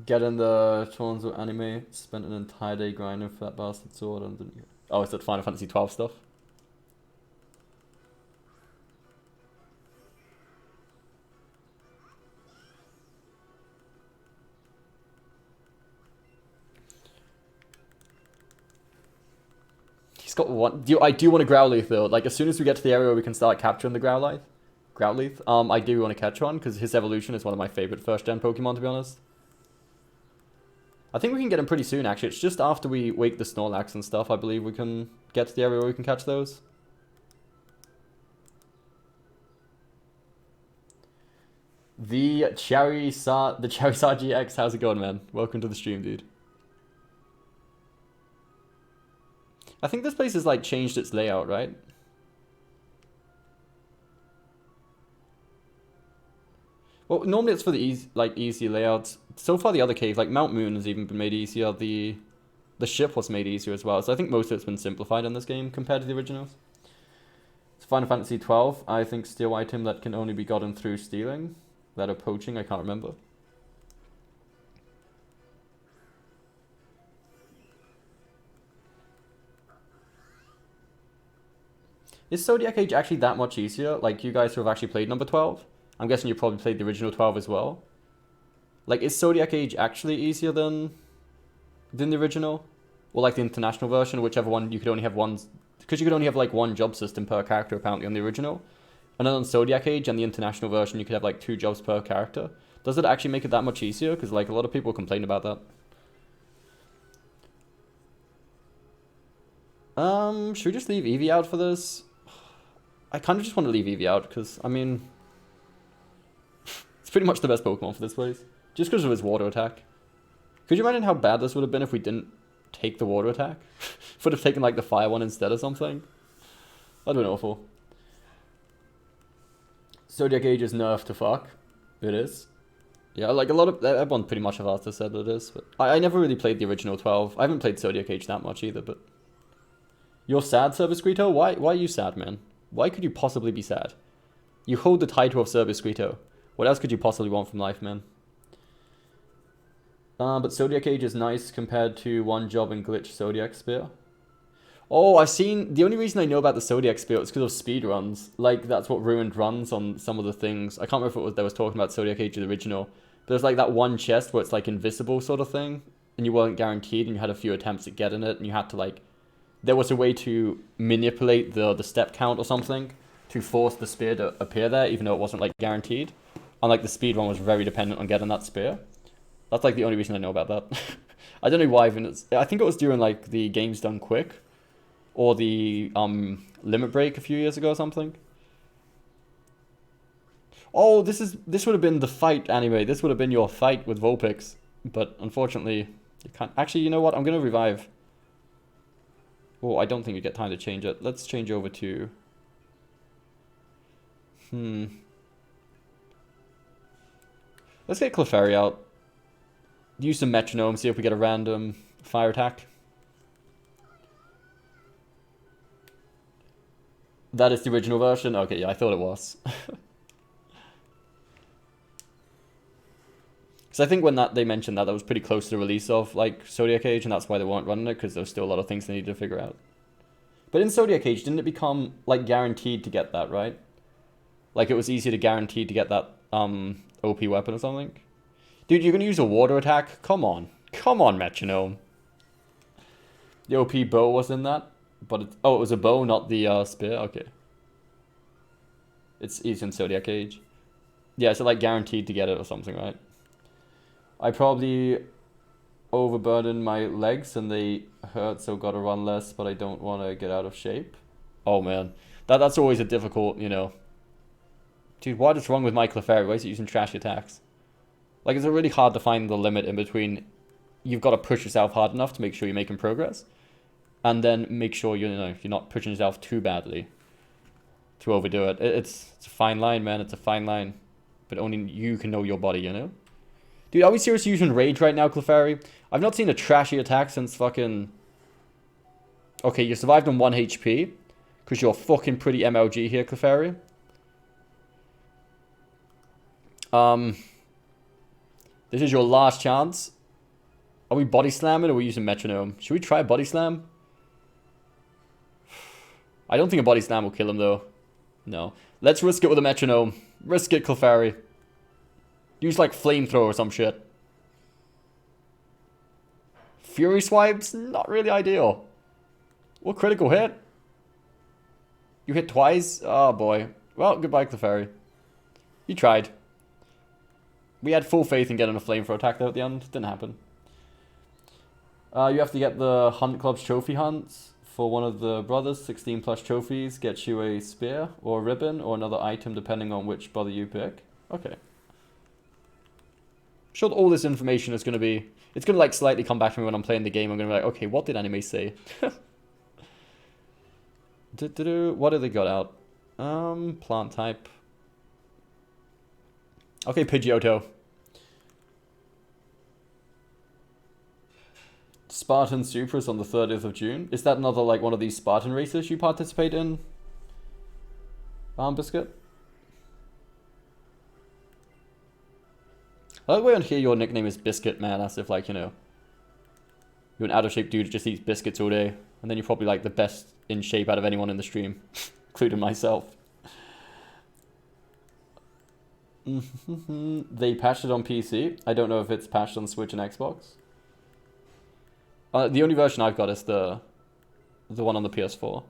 Get in the Toronto anime. Spent an entire day grinding for that bastard sword. And didn't... Oh, it's that Final Fantasy 12 stuff. He's got one. I do want a Growlithe though. Like as soon as we get to the area where we can start capturing the Growlithe, Growlithe. I do want to catch one, because his evolution is one of my favorite first-gen Pokemon, to be honest. I think we can get him pretty soon, actually. It's just after we wake the Snorlax and stuff, I believe we can get to the area where we can catch those. The Charizard GX, how's it going, man? Welcome to the stream, dude. I think this place has, like, changed its layout, right? Well, normally it's for the easy layouts. So far, the other cave, like Mount Moon, has even been made easier. The ship was made easier as well. So I think most of it's been simplified in this game compared to the originals. It's Final Fantasy 12. I think steal item that can only be gotten through stealing. That are poaching, I can't remember. Is Zodiac Age actually that much easier? Like, you guys who have actually played number 12? I'm guessing you probably played the original 12 as well. Like, is Zodiac Age actually easier than the original? Or like the international version, whichever one, you could only have one... Because you could only have like one job system per character apparently on the original. And then on Zodiac Age and the international version, you could have like 2 jobs per character. Does it actually make it that much easier? Because like a lot of people complain about that. Should we just leave Eevee out for this? I kind of just want to leave Eevee out because, I mean... It's pretty much the best Pokemon for this place. Just because of his water attack. Could you imagine how bad this would have been if we didn't take the water attack? Would have taken like the fire one instead or something? That'd have been awful. Zodiac Age is nerfed to fuck. It is. Yeah, like a lot of... Everyone pretty much have also said that it is. But I never really played the original 12. I haven't played Zodiac Age that much either, but... You're sad, Service-Squito? Why are you sad, man? Why could you possibly be sad? You hold the title of Service-Squito. What else could you possibly want from life, man? But Zodiac Age is nice compared to One Job and Glitch Zodiac Spear. Oh, I've seen... The only reason I know about the Zodiac Spear is because of speedruns. Like, that's what ruined runs on some of the things. I can't remember if it was they was talking about Zodiac Age the original. But there's like that one chest where it's like invisible sort of thing. And you weren't guaranteed and you had a few attempts at getting it. And you had to like... There was a way to manipulate the step count or something to force the spear to appear there, even though it wasn't like guaranteed. And like the speedrun was very dependent on getting that spear. That's like the only reason I know about that. I don't know why even I think it was during like the Games Done Quick. Or the limit break a few years ago or something. Oh, this would have been the fight anyway. This would have been your fight with Vulpix. But unfortunately, you can't. Actually, you know what? I'm going to revive. Oh, I don't think you get time to change it. Let's change over to... Let's get Clefairy out. Use some Metronome, see if we get a random fire attack. That is the original version? Okay, yeah, I thought it was. Because I think when they mentioned that was pretty close to the release of, like, Zodiac Age, and that's why they weren't running it, because there was still a lot of things they needed to figure out. But in Zodiac Age, didn't it become, like, guaranteed to get that, right? Like, it was easier to guarantee to get that, OP weapon or something? Dude, you're gonna use a water attack? Come on. Come on, Metronome. The OP bow was in that? But it was a bow, not the spear? Okay. It's easy in Zodiac Age. Yeah, so like guaranteed to get it or something, right? I probably overburdened my legs and they hurt, so gotta run less, but I don't want to get out of shape. Oh man. That's always a difficult, you know. Dude, what is wrong with my Clefairy? Why is it using trash attacks? Like, it's really hard to find the limit in between. You've got to push yourself hard enough to make sure you're making progress. And then make sure you're not pushing yourself too badly to overdo it. It's a fine line, man. It's a fine line. But only you can know your body, you know? Dude, are we seriously using Rage right now, Clefairy? I've not seen a trashy attack since fucking... Okay, you survived on 1 HP. Because you're fucking pretty MLG here, Clefairy. This is your last chance. Are we body slamming or are we using Metronome? Should we try body slam? I don't think a body slam will kill him, though. No. Let's risk it with a Metronome. Risk it, Clefairy. Use, like, Flamethrower or some shit. Fury Swipes? Not really ideal. What critical hit? You hit twice? Oh, boy. Well, goodbye, Clefairy. You tried. We had full faith in getting a flamethrower attack there at the end. Didn't happen. You have to get the Hunt Club's trophy hunts for one of the brothers. 16 plus trophies gets you a spear or a ribbon or another item depending on which brother you pick. Okay. I'm sure all this information is going to be... It's going to like slightly come back to me when I'm playing the game. I'm going to be like, okay, what did anime say? What have they got out? Plant type. Okay, Pidgeotto. Spartan Supers on the 30th of June. Is that another, like, one of these Spartan races you participate in? Biscuit? I like the way on here your nickname is Biscuit, man. As if, like, you know, you're an out-of-shape dude who just eats biscuits all day. And then you're probably, like, the best in shape out of anyone in the stream. Including myself. They patched it on PC. I don't know if it's patched on Switch and Xbox. The only version I've got is the one on the PS4.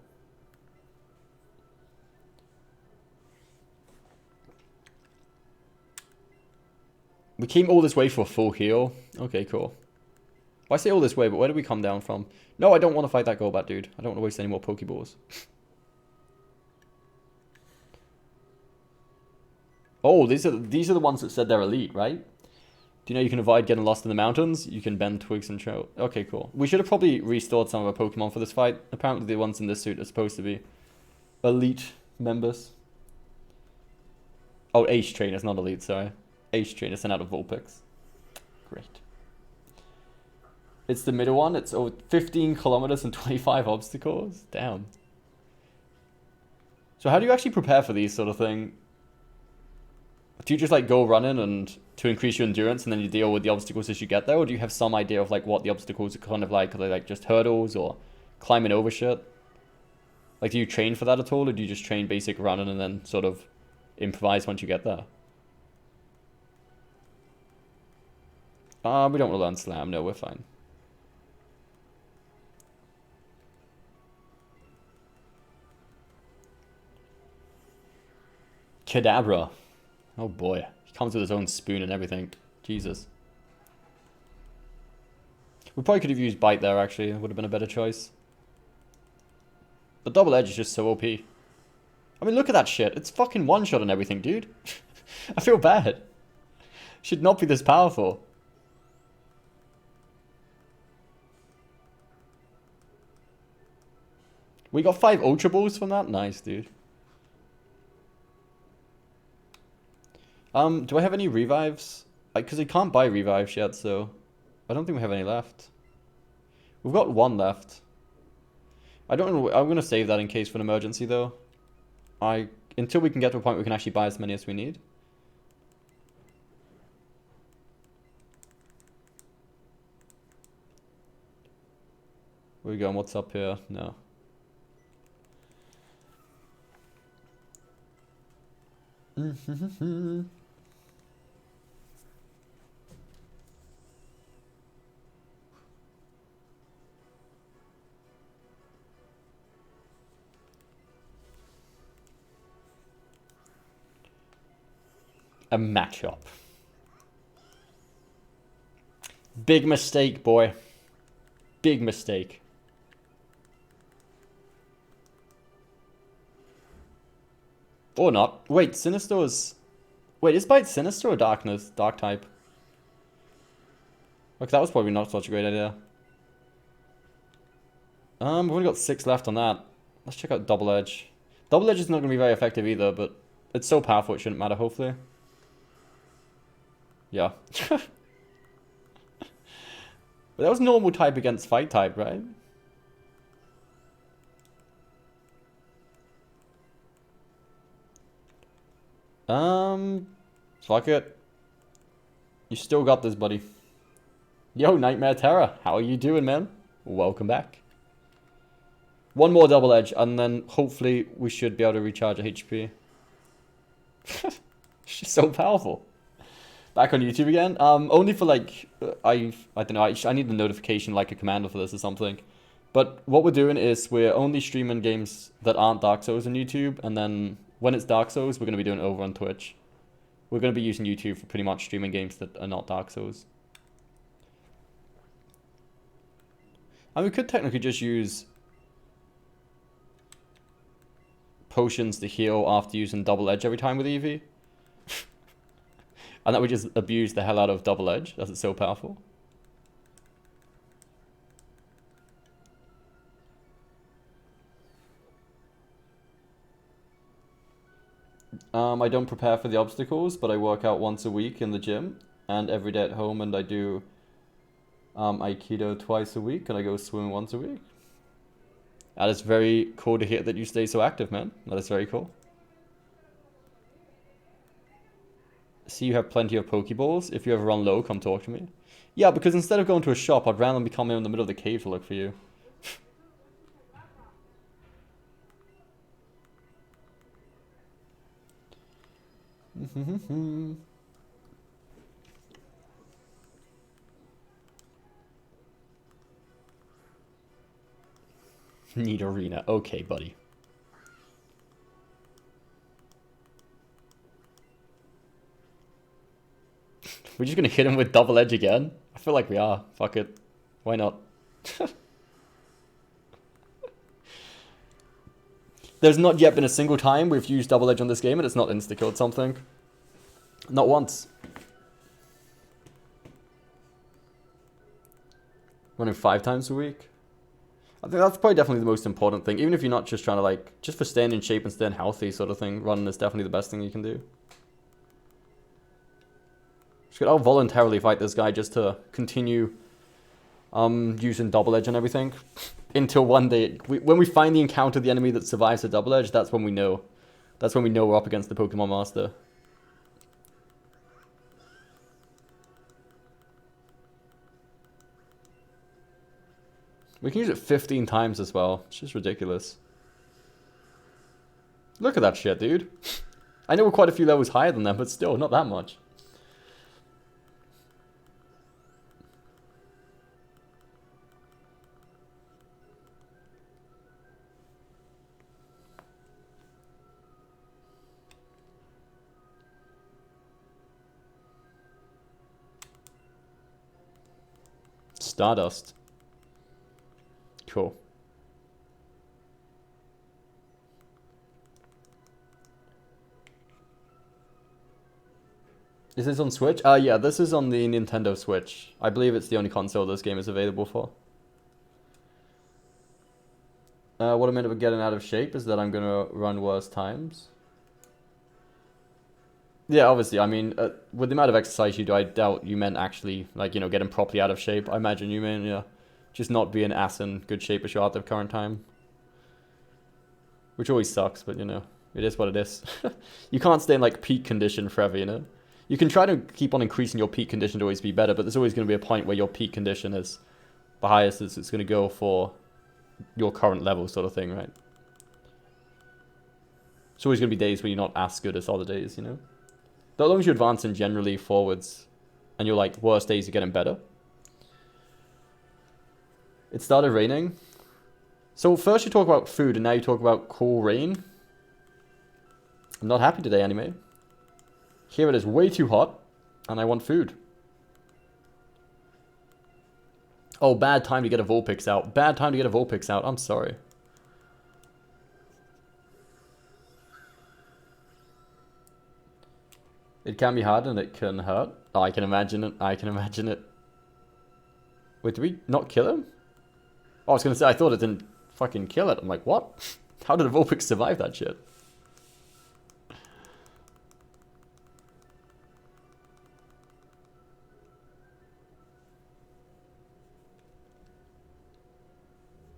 We came all this way for a full heal. Okay, cool. Well, I say all this way, but where did we come down from? No, I don't want to fight that Golbat dude. I don't want to waste any more Pokeballs. Oh, these are the ones that said they're elite, right? Do you know you can avoid getting lost in the mountains? You can bend twigs and trail. Okay, cool. We should have probably restored some of our Pokemon for this fight. Apparently the ones in this suit are supposed to be elite members. Oh, Ace Trainers, not elite, sorry. Ace Trainer sent out of Vulpix. Great. It's the middle one. It's over 15 kilometers and 25 obstacles. Damn. So how do you actually prepare for these sort of thing? Do you just like go running and to increase your endurance and then you deal with the obstacles as you get there? Or do you have some idea of like what the obstacles are kind of like? Are they like just hurdles or climbing over shit? Like do you train for that at all? Or do you just train basic running and then sort of improvise once you get there? We don't want to learn Slam. No, we're fine. Kadabra. Oh boy. He comes with his own spoon and everything. Jesus. We probably could have used Bite there, actually. It would have been a better choice. The Double Edge is just so OP. I mean, look at that shit. It's fucking one-shot and everything, dude. I feel bad. Should not be this powerful. We got 5 Ultra Balls from that? Nice, dude. Do I have any revives? Because I can't buy revives yet, so I don't think we have any left. We've got 1 left. I don't know. I'm gonna save that in case for an emergency, though. Until we can get to a point where we can actually buy as many as we need. Where are we going? What's up here? No. A matchup. Big mistake, boy. Big mistake. Or not. Wait, Sinister is... Wait, is Bite Sinister or Darkness? Dark type. Okay, that was probably not such a great idea. We've only got 6 left on that. Let's check out Double Edge. Double Edge is not going to be very effective either, but it's so powerful it shouldn't matter, hopefully. Yeah. But that was normal type against fight type, right? Fuck it. You still got this, buddy. Yo, Nightmare Terror. How are you doing, man? Welcome back. 1 more Double Edge, and then hopefully we should be able to recharge a HP. She's so powerful. Back on YouTube again? Only for like, I don't know, I need a notification like a commander for this or something. But what we're doing is we're only streaming games that aren't Dark Souls on YouTube, and then when it's Dark Souls, we're going to be doing it over on Twitch. we're going to be using YouTube for pretty much streaming games that are not Dark Souls. And we could technically just use potions to heal after using Double Edge every time with Eevee. And that would just abuse the hell out of Double Edge, as it's so powerful. I don't prepare for the obstacles, but I work out once a week in the gym and every day at home, and I do Aikido twice a week, and I go swimming once a week. That is very cool to hear that you stay so active, man. That is very cool. See, you have plenty of Pokeballs. If you ever run low, come talk to me. Yeah, because instead of going to a shop, I'd randomly come in the middle of the cave to look for you. Need arena. Okay, buddy. We're just gonna hit him with Double Edge again? I feel like we are. Fuck it. Why not? There's not yet been a single time we've used Double Edge on this game and it's not insta-killed something. Not once. Running 5 times a week. I think that's probably definitely the most important thing. Even if you're not just trying to like, just for staying in shape and staying healthy sort of thing, running is definitely the best thing you can do. I'll voluntarily fight this guy just to continue using Double Edge and everything. Until one day, when we finally encounter the enemy that survives the Double Edge, that's when we know. That's when we know we're up against the Pokemon Master. We can use it 15 times as well. It's just ridiculous. Look at that shit, dude. I know we're quite a few levels higher than them, but still, not that much. Stardust. Cool. Is this on Switch? Yeah, this is on the Nintendo Switch. I believe it's the only console this game is available for. What I meant about getting out of shape is that I'm gonna run worse times. Yeah, obviously, I mean, with the amount of exercise you do, I doubt you meant actually, like, you know, getting properly out of shape. I imagine you mean, yeah, just not be an ass in good shape as you are at the current time. Which always sucks, but, you know, it is what it is. You can't stay in, like, peak condition forever, you know? You can try to keep on increasing your peak condition to always be better, but there's always going to be a point where your peak condition is the highest it's going to go for your current level sort of thing, right? It's always going to be days where you're not as good as other days, you know? But as long as you're advancing generally forwards and your like worst days are getting better. It started raining. So first you talk about food and now you talk about cool rain. I'm not happy today, anime. Here it is way too hot and I want food. Oh, bad time to get a Vulpix out. Bad time to get a Vulpix out. I'm sorry. It can be hard and it can hurt. Oh, I can imagine it. I can imagine it. Wait, did we not kill him? Oh, I was going to say, I thought it didn't fucking kill it. I'm like, what? How did a Vulpix survive that shit?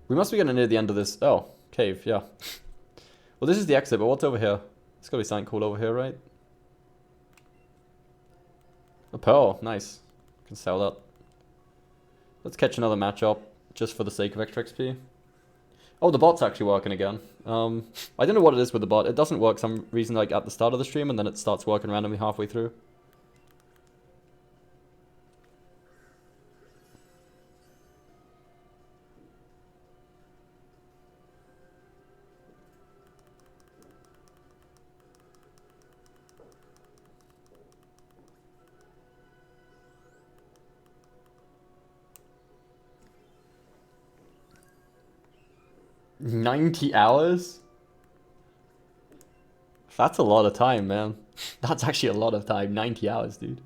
We must be getting near the end of this. Oh, cave, yeah. Well, this is the exit, but what's over here? There's got to be something cool over here, right? A pearl, nice. Can sell that. Let's catch another matchup, just for the sake of extra XP. Oh, the bot's actually working again. I don't know what it is with the bot. It doesn't work some reason like at the start of the stream, and then it starts working randomly halfway through. 90 hours? That's a lot of time, man. That's actually a lot of time. 90 hours, dude.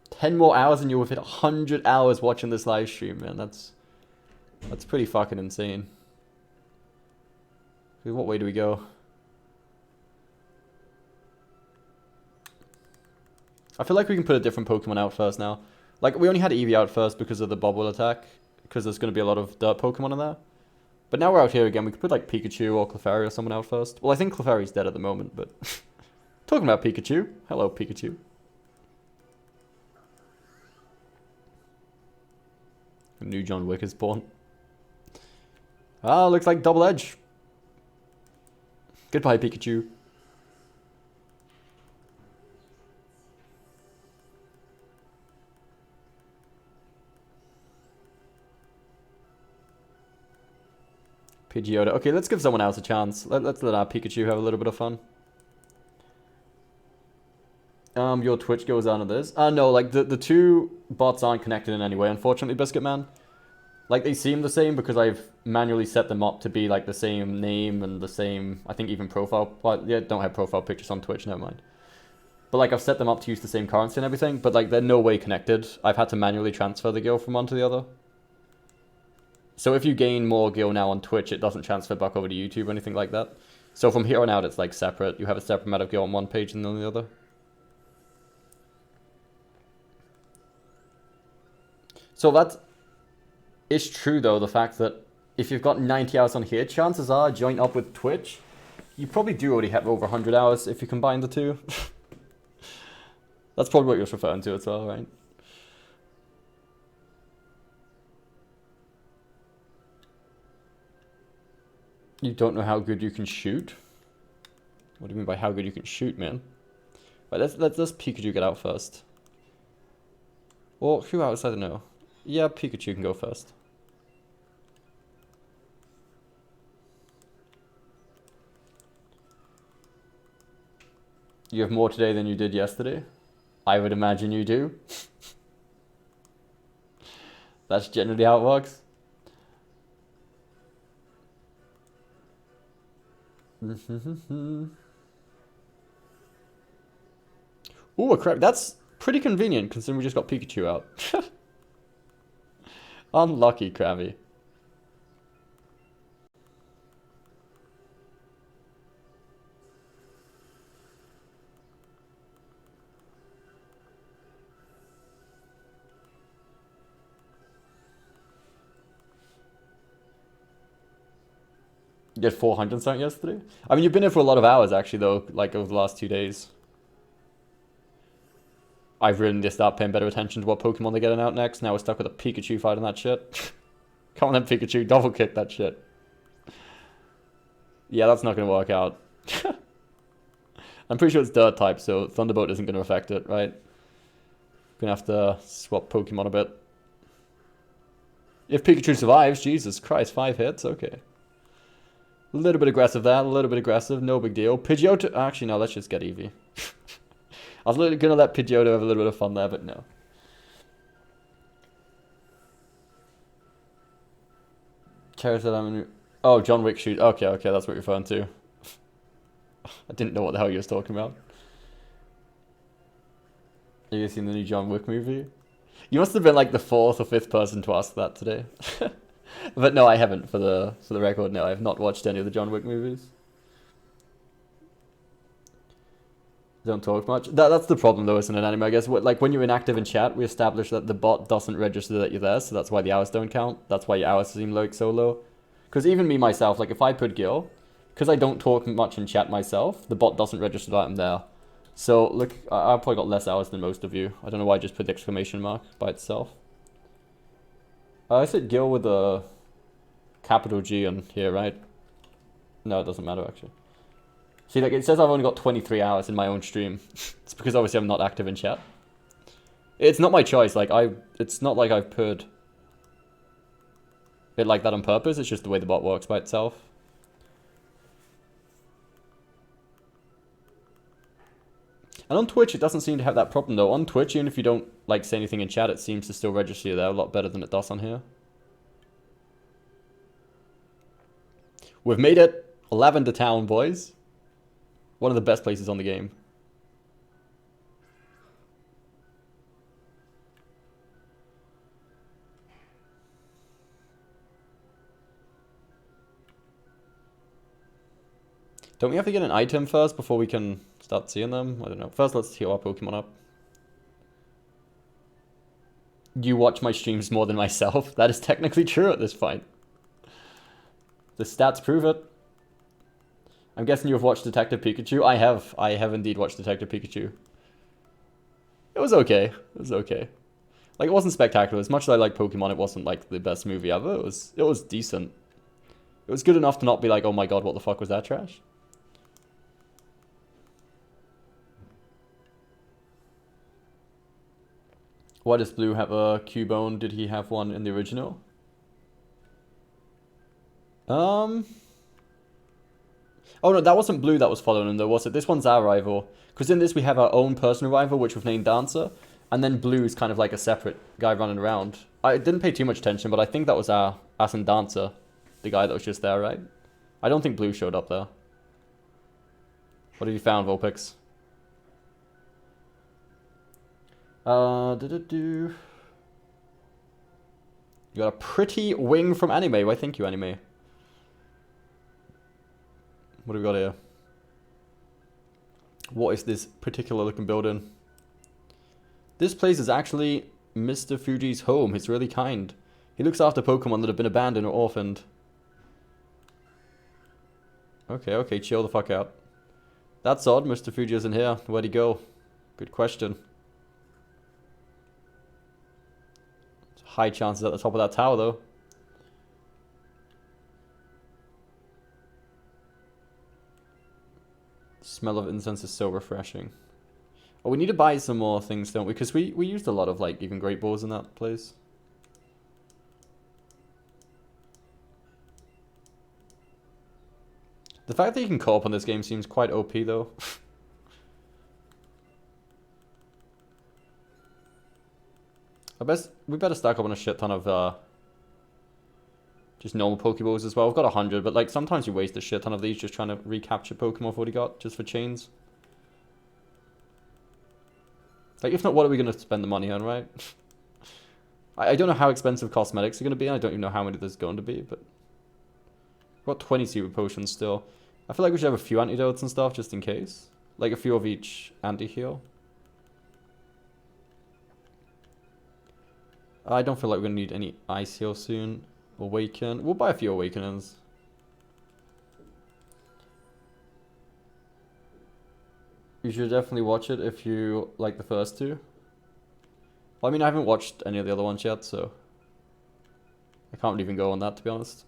Ten more hours and you'll have hit 100 hours watching this live stream, man. That's pretty fucking insane. What way do we go? I feel like we can put a different Pokemon out first now. Like, we only had Eevee out first because of the bubble attack. Because there's going to be a lot of dirt Pokemon in there. But now we're out here again. We could put, like, Pikachu or Clefairy or someone out first. Well, I think Clefairy's dead at the moment, but... Talking about Pikachu. Hello, Pikachu. A new John Wick is born. Ah, looks like Double Edge. Goodbye, Pikachu. Pidgeotto. Okay, let's give someone else a chance. Let's let our Pikachu have a little bit of fun. Your Twitch goes on to this. No, like, the two bots aren't connected in any way, unfortunately, Biscuit Man. Like, they seem the same because I've manually set them up to be, like, the same name and the same, I think, even profile. Well, yeah, don't have profile pictures on Twitch, never mind. But, like, I've set them up to use the same currency and everything, but, like, they're no way connected. I've had to manually transfer the gil from one to the other. So if you gain more gil now on Twitch, it doesn't transfer back over to YouTube or anything like that. So from here on out, it's, like, separate. You have a separate amount of gil on one page and on the other. So that is true, though, the fact that if you've got 90 hours on here, chances are, join up with Twitch, you probably do already have over 100 hours if you combine the two. That's probably what you're referring to as well, right? You don't know how good you can shoot? What do you mean by how good you can shoot, man? Right, let's Pikachu get out first. Or who else? I don't know. Yeah, Pikachu can go first. You have more today than you did yesterday? I would imagine you do. That's generally how it works. Ooh, a crap. That's pretty convenient considering we just got Pikachu out. Unlucky, Krabby. You did 400 something yesterday? I mean, you've been here for a lot of hours, actually, though, like, over the last 2 days. I've really need to start paying better attention to what Pokemon they're getting out next. Now we're stuck with a Pikachu fighting that shit. Come on then, Pikachu, double kick that shit. Yeah, that's not going to work out. I'm pretty sure it's Dirt type, so Thunderbolt isn't going to affect it, right? Gonna have to swap Pokemon a bit. If Pikachu survives, Jesus Christ, 5 hits, okay. A little bit aggressive there, a little bit aggressive, no big deal. Pidgeotto, actually no, let's just get Eevee. I was literally gonna let Pidgeotto have a little bit of fun there, but no. Charizard, oh, John Wick shoot. Okay, that's what you're referring to. I didn't know what the hell you was talking about. Have you seen the new John Wick movie? You must have been like the 4th or 5th person to ask that today. But no, I haven't. For the record, no, I have not watched any of the John Wick movies. Don't talk much. That's the problem, though, isn't it, anime? I guess like when you're inactive in chat, we established that the bot doesn't register that you're there, so that's why the hours don't count. That's why your hours seem like so low. Because even me myself, like if I put Gil, because I don't talk much in chat myself, the bot doesn't register that I'm there. So look, I've probably got less hours than most of you. I don't know why I just put the exclamation mark by itself. I said Gil with a capital G on here, right? No, it doesn't matter actually. See, like it says I've only got 23 hours in my own stream. It's because obviously I'm not active in chat. It's not my choice. Like it's not like I've put it like that on purpose. It's just the way the bot works by itself. And on Twitch, it doesn't seem to have that problem, though. On Twitch, even if you don't, like, say anything in chat, it seems to still register you there a lot better than it does on here. We've made it. Lavender Town, boys. One of the best places on the game. Don't we have to get an item first before we can start seeing them? I don't know. First, let's heal our Pokemon up. You watch my streams more than myself. That is technically true at this point. The stats prove it. I'm guessing you have watched Detective Pikachu. I have. I have indeed watched Detective Pikachu. It was okay. It was okay. Like, it wasn't spectacular. As much as I like Pokemon, it wasn't like the best movie ever. It was decent. It was good enough to not be like, oh my god, what the fuck was that trash? Why does Blue have a Cubone? Did he have one in the original? Oh no, that wasn't Blue that was following him though, was it? This one's our rival. Because in this we have our own personal rival, which we've named Dancer. And then Blue's kind of like a separate guy running around. I didn't pay too much attention, but I think that was us and Dancer. The guy that was just there, right? I don't think Blue showed up there. What have you found, Vulpix? You got a pretty wing from Anime. Why, thank you, Anime. What have we got here? What is this particular looking building? This place is actually Mr. Fuji's home. He's really kind. He looks after Pokemon that have been abandoned or orphaned. Okay, chill the fuck out. That's odd, Mr. Fuji isn't here. Where'd he go? Good question. High chances at the top of that tower, though. Smell of incense is so refreshing. Oh, we need to buy some more things, don't we? Because we used a lot of, like, even Great Balls in that place. The fact that you can co-op on this game seems quite OP, though. We better stack up on a shit ton of just normal Pokeballs as well. We've got 100, but like sometimes you waste a shit ton of these just trying to recapture Pokemon we've already got just for chains. Like, if not, what are we going to spend the money on, right? I don't know how expensive cosmetics are going to be, and I don't even know how many there's going to be, but we've got 20 super potions still. I feel like we should have a few antidotes and stuff just in case. Like a few of each anti-heal. I don't feel like we're going to need any Ice Heal soon. Awaken. We'll buy a few Awakenings. You should definitely watch it if you like the first two. Well, I mean, I haven't watched any of the other ones yet, so I can't even go on that, to be honest.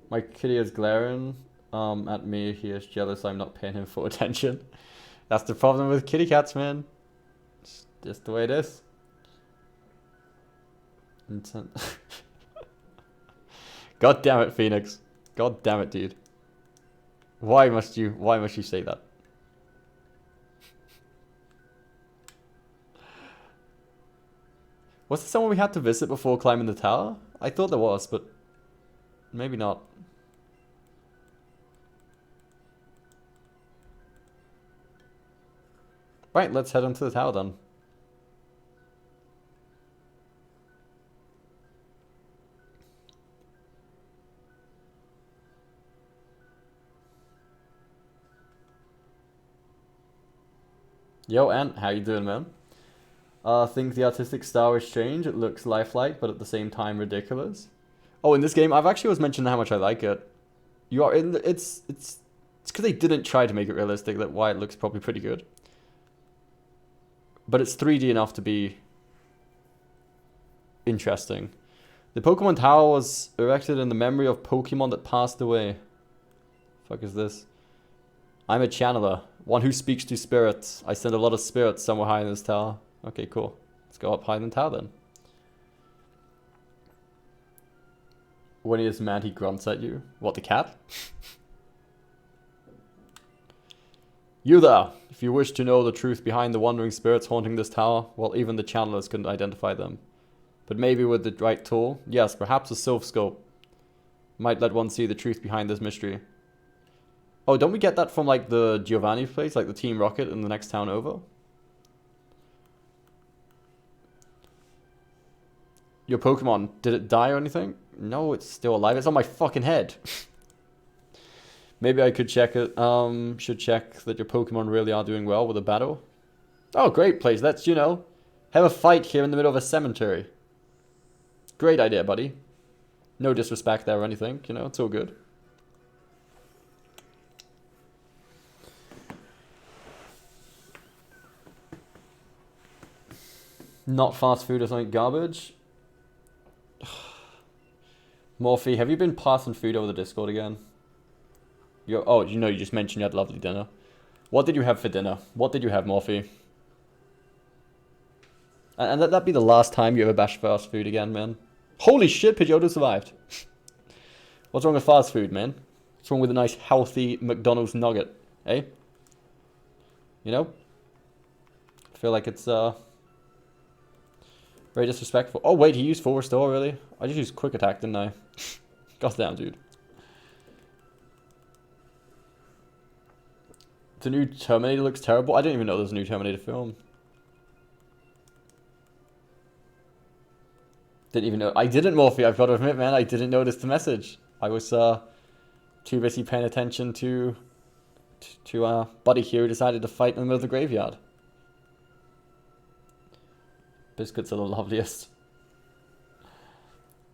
My kitty is glaring at me. He is jealous I'm not paying him full attention. That's the problem with kitty cats, man. It's just the way it is. God damn it, Phoenix. God damn it, dude. Why must you say that? Was there someone we had to visit before climbing the tower? I thought there was, but maybe not. Right, let's head onto the tower then. Yo, Ant, how you doing, man? Think the artistic style is strange. It looks lifelike, but at the same time ridiculous. Oh, in this game, I've actually always mentioned how much I like it. You are in. It's because they didn't try to make it realistic. That's why it looks probably pretty good. But it's 3D enough to be interesting. The Pokemon Tower was erected in the memory of Pokemon that passed away. Fuck is this? I'm a channeler, one who speaks to spirits. I send a lot of spirits somewhere high in this tower. Okay, cool. Let's go up high in the tower then. When he is mad, he grunts at you. What, the cat? You there! If you wish to know the truth behind the wandering spirits haunting this tower, well, even the channelers couldn't identify them. But maybe with the right tool, yes, perhaps a sylph scope might let one see the truth behind this mystery. Oh, don't we get that from, like, the Giovanni place? Like, the Team Rocket in the next town over? Your Pokemon, did it die or anything? No, it's still alive. It's on my fucking head. Maybe I could check it. Should check that your Pokemon really are doing well with a battle. Oh, great place. Let's, you know, have a fight here in the middle of a cemetery. Great idea, buddy. No disrespect there or anything, you know, it's all good. Not fast food or something garbage. Morphe, have you been passing food over the Discord again? Oh, you know, you just mentioned you had lovely dinner. What did you have for dinner? What did you have, Morphe? And let that be the last time you ever bash fast food again, man. Holy shit, Pidgeotto survived. What's wrong with fast food, man? What's wrong with a nice, healthy McDonald's nugget, eh? You know? I feel like it's, very disrespectful. Oh, wait, he used full restore, really? I just used quick attack, didn't I? God damn, dude. The new Terminator looks terrible. I didn't even know there was a new Terminator film. Didn't even know. I didn't, Morphe. I've got to admit, man. I didn't notice the message. I was too busy paying attention to Buddy here who decided to fight in the middle of the graveyard. Biscuits are the loveliest.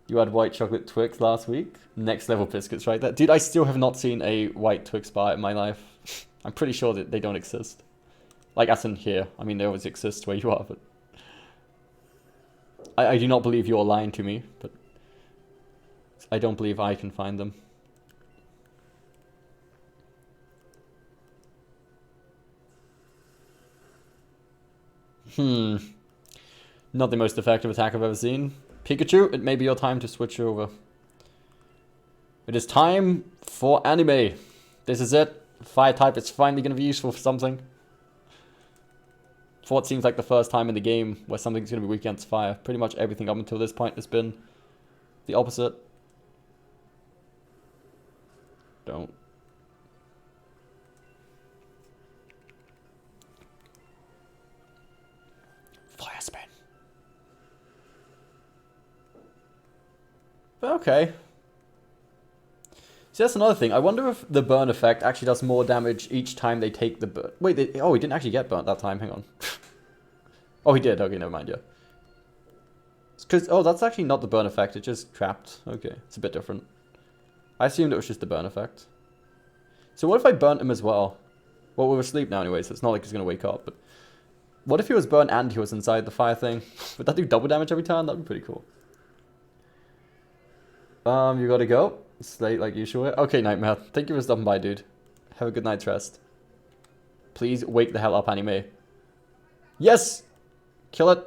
You had white chocolate Twix last week. Next level biscuits right there. Dude, I still have not seen a white Twix bar in my life. I'm pretty sure that they don't exist. Like, as in here. I mean, they always exist where you are, but... I do not believe you're lying to me, but... I don't believe I can find them. Not the most effective attack I've ever seen. Pikachu, it may be your time to switch over. It is time for anime. This is it. Fire type is finally going to be useful for something. For what seems like the first time in the game where something's going to be weak against fire. Pretty much everything up until this point has been the opposite. Don't. Fire spin. Okay. See, that's another thing. I wonder if the burn effect actually does more damage each time they take the burn. Wait, oh, he didn't actually get burnt that time. Hang on. Oh, he did. Okay, never mind, yeah. Because, oh, that's actually not the burn effect. It just trapped. Okay, it's a bit different. I assumed it was just the burn effect. So what if I burnt him as well? Well, we're asleep now anyway, so it's not like he's going to wake up. But what if he was burnt and he was inside the fire thing? Would that do double damage every time? That would be pretty cool. You gotta go. It's late like usual. Okay, Nightmare. Thank you for stopping by, dude. Have a good night's rest. Please wake the hell up, anime. Yes! Kill it.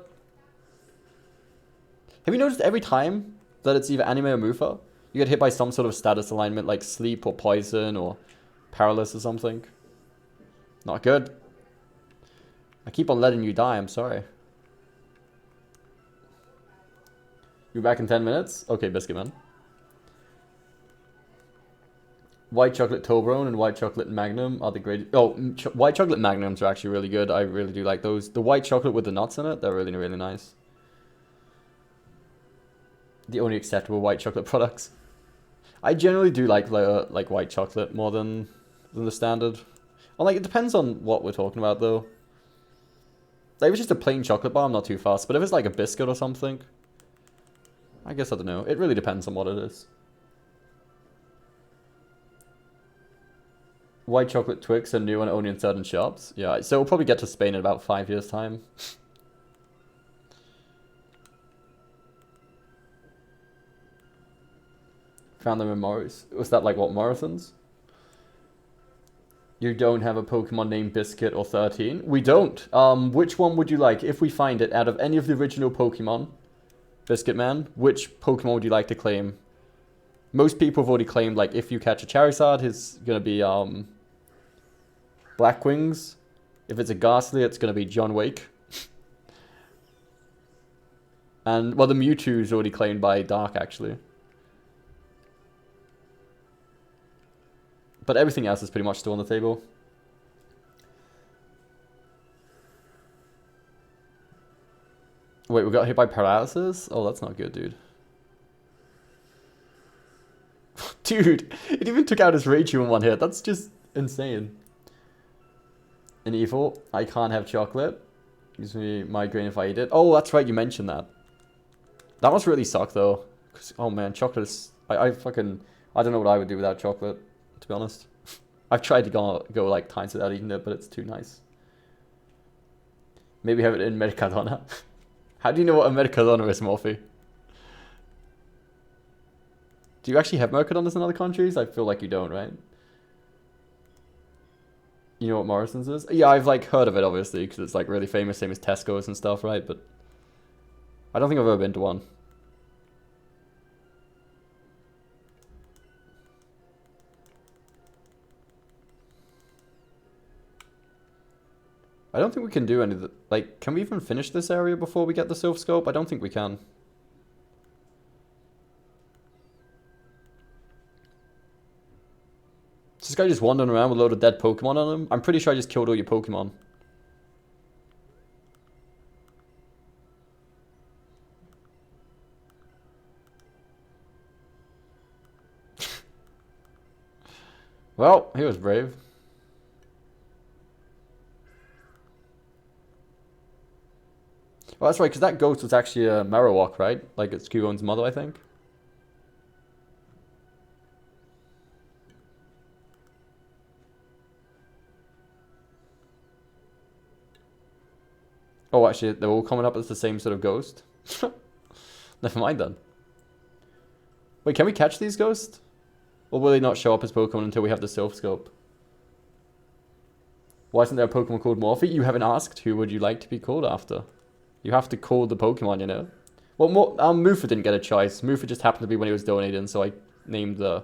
Have you noticed every time that it's either anime or Mufa, you get hit by some sort of status alignment like sleep or poison or paralysis or something? Not good. I keep on letting you die, I'm sorry. You're back in 10 minutes? Okay, Biscuit Man. White chocolate Toblerone and white chocolate Magnum are the greatest. Oh, white chocolate Magnums are actually really good. I really do like those. The white chocolate with the nuts in it, they're really, really nice. The only acceptable white chocolate products. I generally do like white chocolate more than the standard. Well, like, it depends on what we're talking about, though. Like, if it's just a plain chocolate bar, I'm not too fast. But if it's like a biscuit or something, I guess I don't know. It really depends on what it is. White chocolate Twix are new and only in certain shops. Yeah, so we'll probably get to Spain in about 5 years' time. Found them in Morris. Was that like what, Morrison's? You don't have a Pokemon named Biscuit or 13? We don't. Which one would you like? If we find it, out of any of the original Pokemon, Biscuit Man, which Pokemon would you like to claim Most people have already claimed, like, if you catch a Charizard, it's going to be Black Wings. If it's a Ghastly, it's going to be John Wake. And, well, the Mewtwo is already claimed by Dark, actually. But everything else is pretty much still on the table. Wait, we got hit by paralysis? Oh, that's not good, dude. Dude, it even took out his Raichu in one hit. That's just insane. An evil. I can't have chocolate. Gives me migraine if I eat it. Oh, that's right, you mentioned that. That must really suck, though. 'Cause, oh man, chocolate is... I fucking... I don't know what I would do without chocolate, to be honest. I've tried to go like times without eating it, but it's too nice. Maybe have it in Mercadona. How do you know what a Mercadona is, Morphe? Do you actually have Mercadonas in other countries? I feel like you don't, right? You know what Morrison's is? Yeah, I've like heard of it, obviously, because it's like really famous, same as Tesco's and stuff, right? But I don't think I've ever been to one. I don't think we can do any of the... Like, can we even finish this area before we get the Silph Scope? I don't think we can. Is this guy just wandering around with a load of dead Pokemon on him? I'm pretty sure I just killed all your Pokemon. Well, he was brave. Well, that's right, because that ghost was actually a Marowak, right? Like, it's Cugon's mother, I think. Oh, actually, they're all coming up as the same sort of ghost? Never mind, then. Wait, can we catch these ghosts? Or will they not show up as Pokemon until we have the Silph Scope? Why isn't there a Pokemon called Morphe? You haven't asked who would you like to be called after. You have to call the Pokemon, you know. Well, Mufa didn't get a choice. Mufa just happened to be when he was donating, so I named the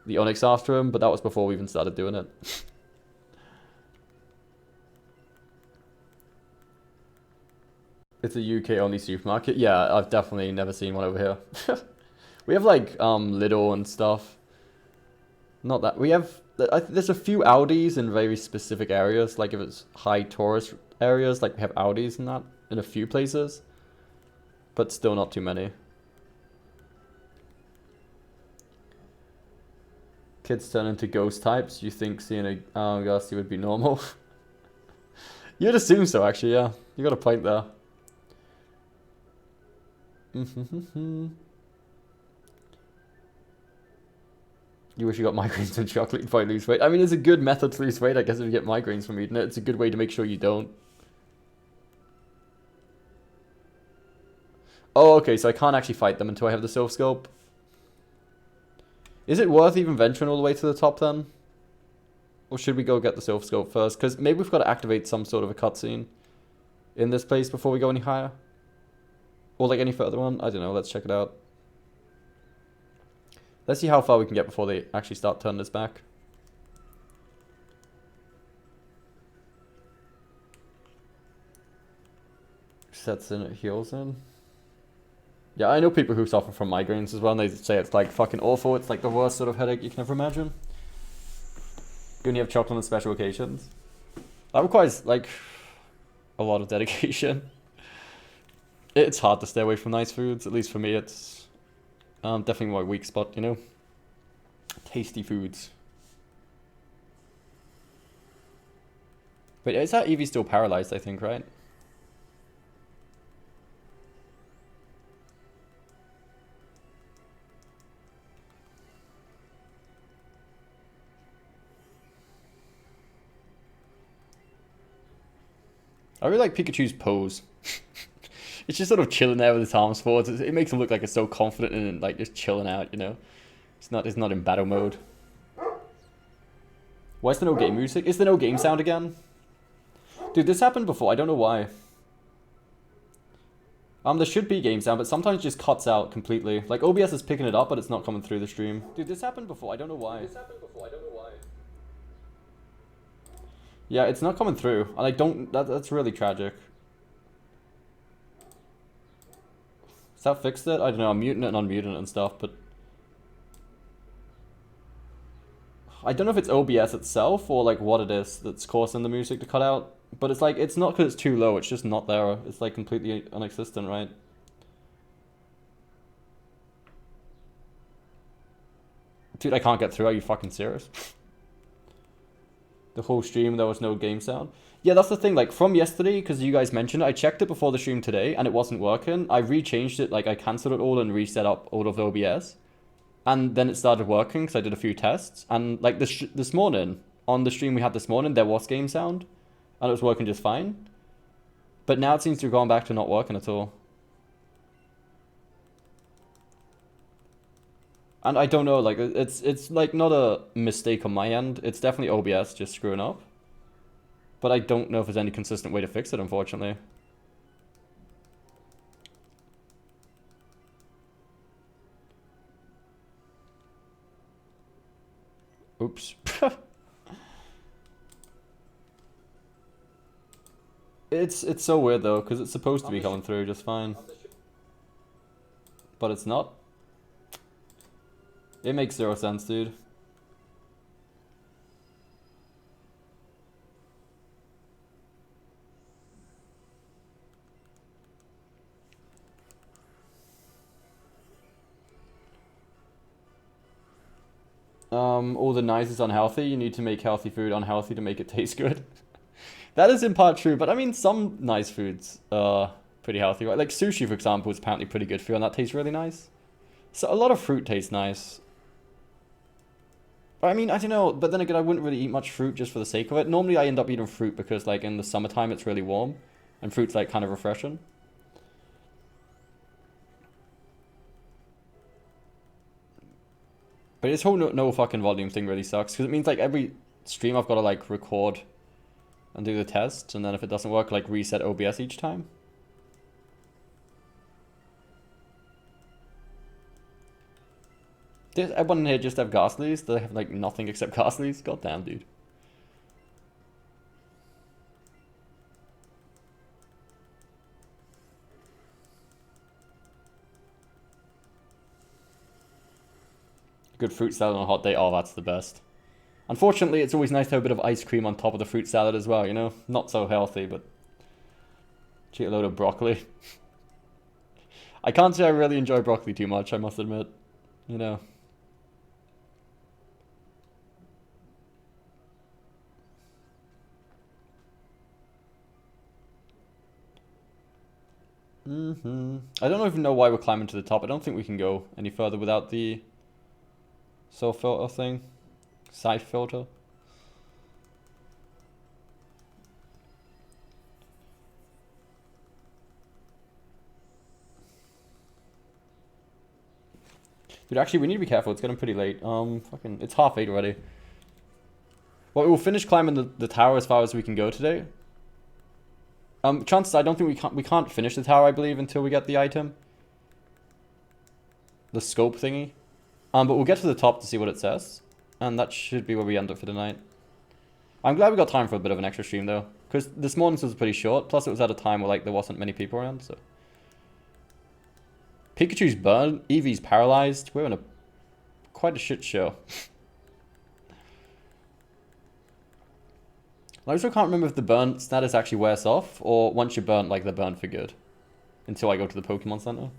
Onix after him, but that was before we even started doing it. It's a UK-only supermarket? Yeah, I've definitely never seen one over here. We have, like, Lidl and stuff. Not that... We have... There's a few Aldi's in very specific areas, like if it's high tourist areas, like we have Aldi's and that in a few places, but still not too many. Kids turn into ghost types. You think seeing a Ghastly would be normal? You'd assume so, actually, yeah. You got a point there. You wish you got migraines from chocolate, you'd probably lose weight. I mean, it's a good method to lose weight, I guess, if you get migraines from eating it. It's a good way to make sure you don't. Oh, okay, so I can't actually fight them until I have the Silph Scope. Is it worth even venturing all the way to the top, then? Or should we go get the Silph Scope first? Because maybe we've got to activate some sort of a cutscene in this place before we go any higher. Or, like, any further on. I don't know, let's check it out. Let's see how far we can get before they actually start turning us back. Sets in, it heals in. Yeah, I know people who suffer from migraines as well, and they say it's like fucking awful. It's like the worst sort of headache you can ever imagine. You only have chocolate on special occasions. That requires, like, a lot of dedication. It's hard to stay away from nice foods, at least for me. It's definitely my weak spot, you know. Tasty foods. Wait, is that Eevee still paralyzed, I think, right? I really like Pikachu's pose. It's just sort of chilling there with his arms forward. It makes him look like it's so confident and like just chilling out, you know. It's not in battle mode. Why is there no game music? Is there no game sound again? Dude, this happened before. I don't know why. There should be game sound, but sometimes it just cuts out completely. Like, OBS is picking it up, but it's not coming through the stream. Dude, this happened before. I don't know why. Yeah, it's not coming through. And I don't... That's really tragic. Has that fixed it? I don't know. I'm muting it and unmuting it and stuff, but... I don't know if it's OBS itself or, like, what it is that's causing the music to cut out. But it's like, it's not because it's too low. It's just not there. It's, like, completely non-existent, right? Dude, I can't get through. Are you fucking serious? The whole stream, there was no game sound. Yeah, that's the thing. Like, from yesterday, because you guys mentioned it, I checked it before the stream today, and it wasn't working. I rechanged it. Like, I cancelled it all and reset up all of the OBS. And then it started working, because I did a few tests. And, like, this morning, on the stream we had this morning, there was game sound. And it was working just fine. But now it seems to have gone back to not working at all. And I don't know, like, it's like not a mistake on my end. It's definitely OBS just screwing up. But I don't know if there's any consistent way to fix it, unfortunately. Oops. It's so weird though, because it's supposed to be coming through just fine. But it's not. It makes zero sense, dude. All the nice is unhealthy. You need to make healthy food unhealthy to make it taste good. That is in part true, but I mean, some nice foods are pretty healthy, right? Like sushi, for example, is apparently pretty good for you, and that tastes really nice. So a lot of fruit tastes nice. I mean, I don't know, but then again, I wouldn't really eat much fruit just for the sake of it. Normally, I end up eating fruit because, like, in the summertime, it's really warm, and fruit's, like, kind of refreshing. But this whole no fucking volume thing really sucks, because it means, like, every stream I've got to, like, record and do the test, and then if it doesn't work, like, reset OBS each time. Does everyone in here just have Ghastlies? Do they have, like, nothing except Ghastlies? God damn, dude. Good fruit salad on a hot day. Oh, that's the best. Unfortunately, it's always nice to have a bit of ice cream on top of the fruit salad as well, you know? Not so healthy, but... Cheat a load of broccoli. I can't say I really enjoy broccoli too much, I must admit. You know. I don't even know why we're climbing to the top. I don't think we can go any further without the... Soul filter thing. Side filter. Dude, actually, we need to be careful. It's getting pretty late. It's 8:30 already. Well, we'll finish climbing the tower as far as we can go today. Chances, I don't think we can't finish the tower, I believe, until we get the item. The scope thingy. But we'll get to the top to see what it says. And that should be where we end up for the night. I'm glad we got time for a bit of an extra stream, though. Because this morning's was pretty short. Plus, it was at a time where, like, there wasn't many people around, so... Pikachu's burned. Eevee's paralyzed. We're in quite a shit show. I also can't remember if the burn status actually wears off, or once you're burnt, like, they're burnt for good. Until I go to the Pokemon Center.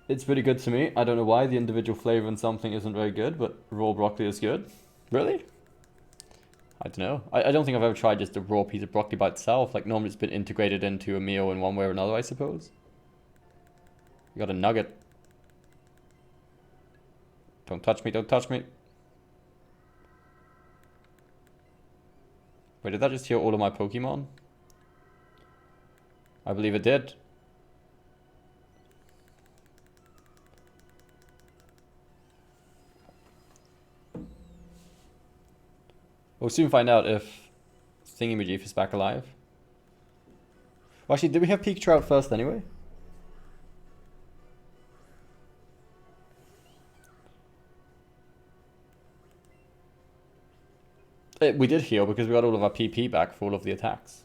It's pretty good to me. I don't know why. The individual flavor in something isn't very good, but raw broccoli is good. Really? I don't know. I don't think I've ever tried just a raw piece of broccoli by itself. Like, normally it's been integrated into a meal in one way or another, I suppose. You got a nugget. Don't touch me, don't touch me. Wait, did that just heal all of my Pokemon? I believe it did. We'll soon find out if Thingamajiggy is back alive. Well, actually, did we have Pikachu out first anyway? We did heal because we got all of our PP back for all of the attacks.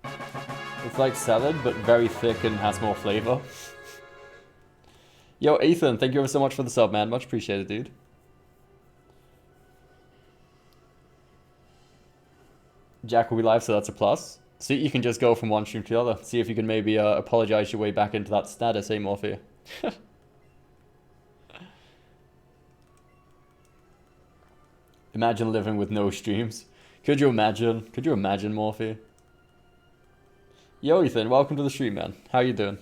It's like salad, but very thick and has more flavor. Yo, Ethan, thank you ever so much for the sub, man. Much appreciated, dude. Jack will be live, so that's a plus. See, you can just go from one stream to the other. See if you can maybe apologize your way back into that status, eh, Morphe? Imagine living with no streams. Could you imagine? Could you imagine, Morphe? Yo, Ethan, welcome to the stream, man. How you doing?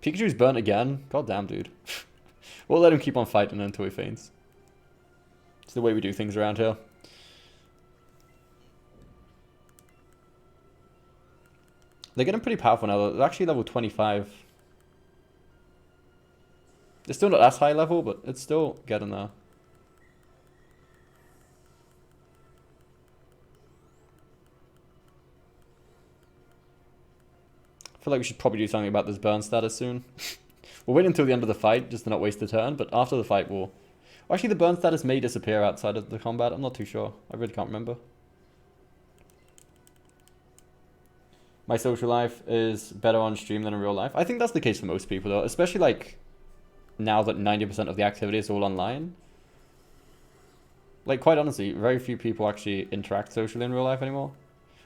Pikachu's burnt again? God damn, dude. We'll let him keep on fighting until he faints. It's the way we do things around here. They're getting pretty powerful now. They're actually level 25. It's still not as high level, but it's still getting there. I feel like we should probably do something about this burn status soon. We'll wait until the end of the fight, just to not waste a turn, but after the fight we'll... Well, actually, the burn status may disappear outside of the combat. I'm not too sure. I really can't remember. My social life is better on stream than in real life. I think that's the case for most people, though. Especially, like, now that 90% of the activity is all online. Like, quite honestly, very few people actually interact socially in real life anymore.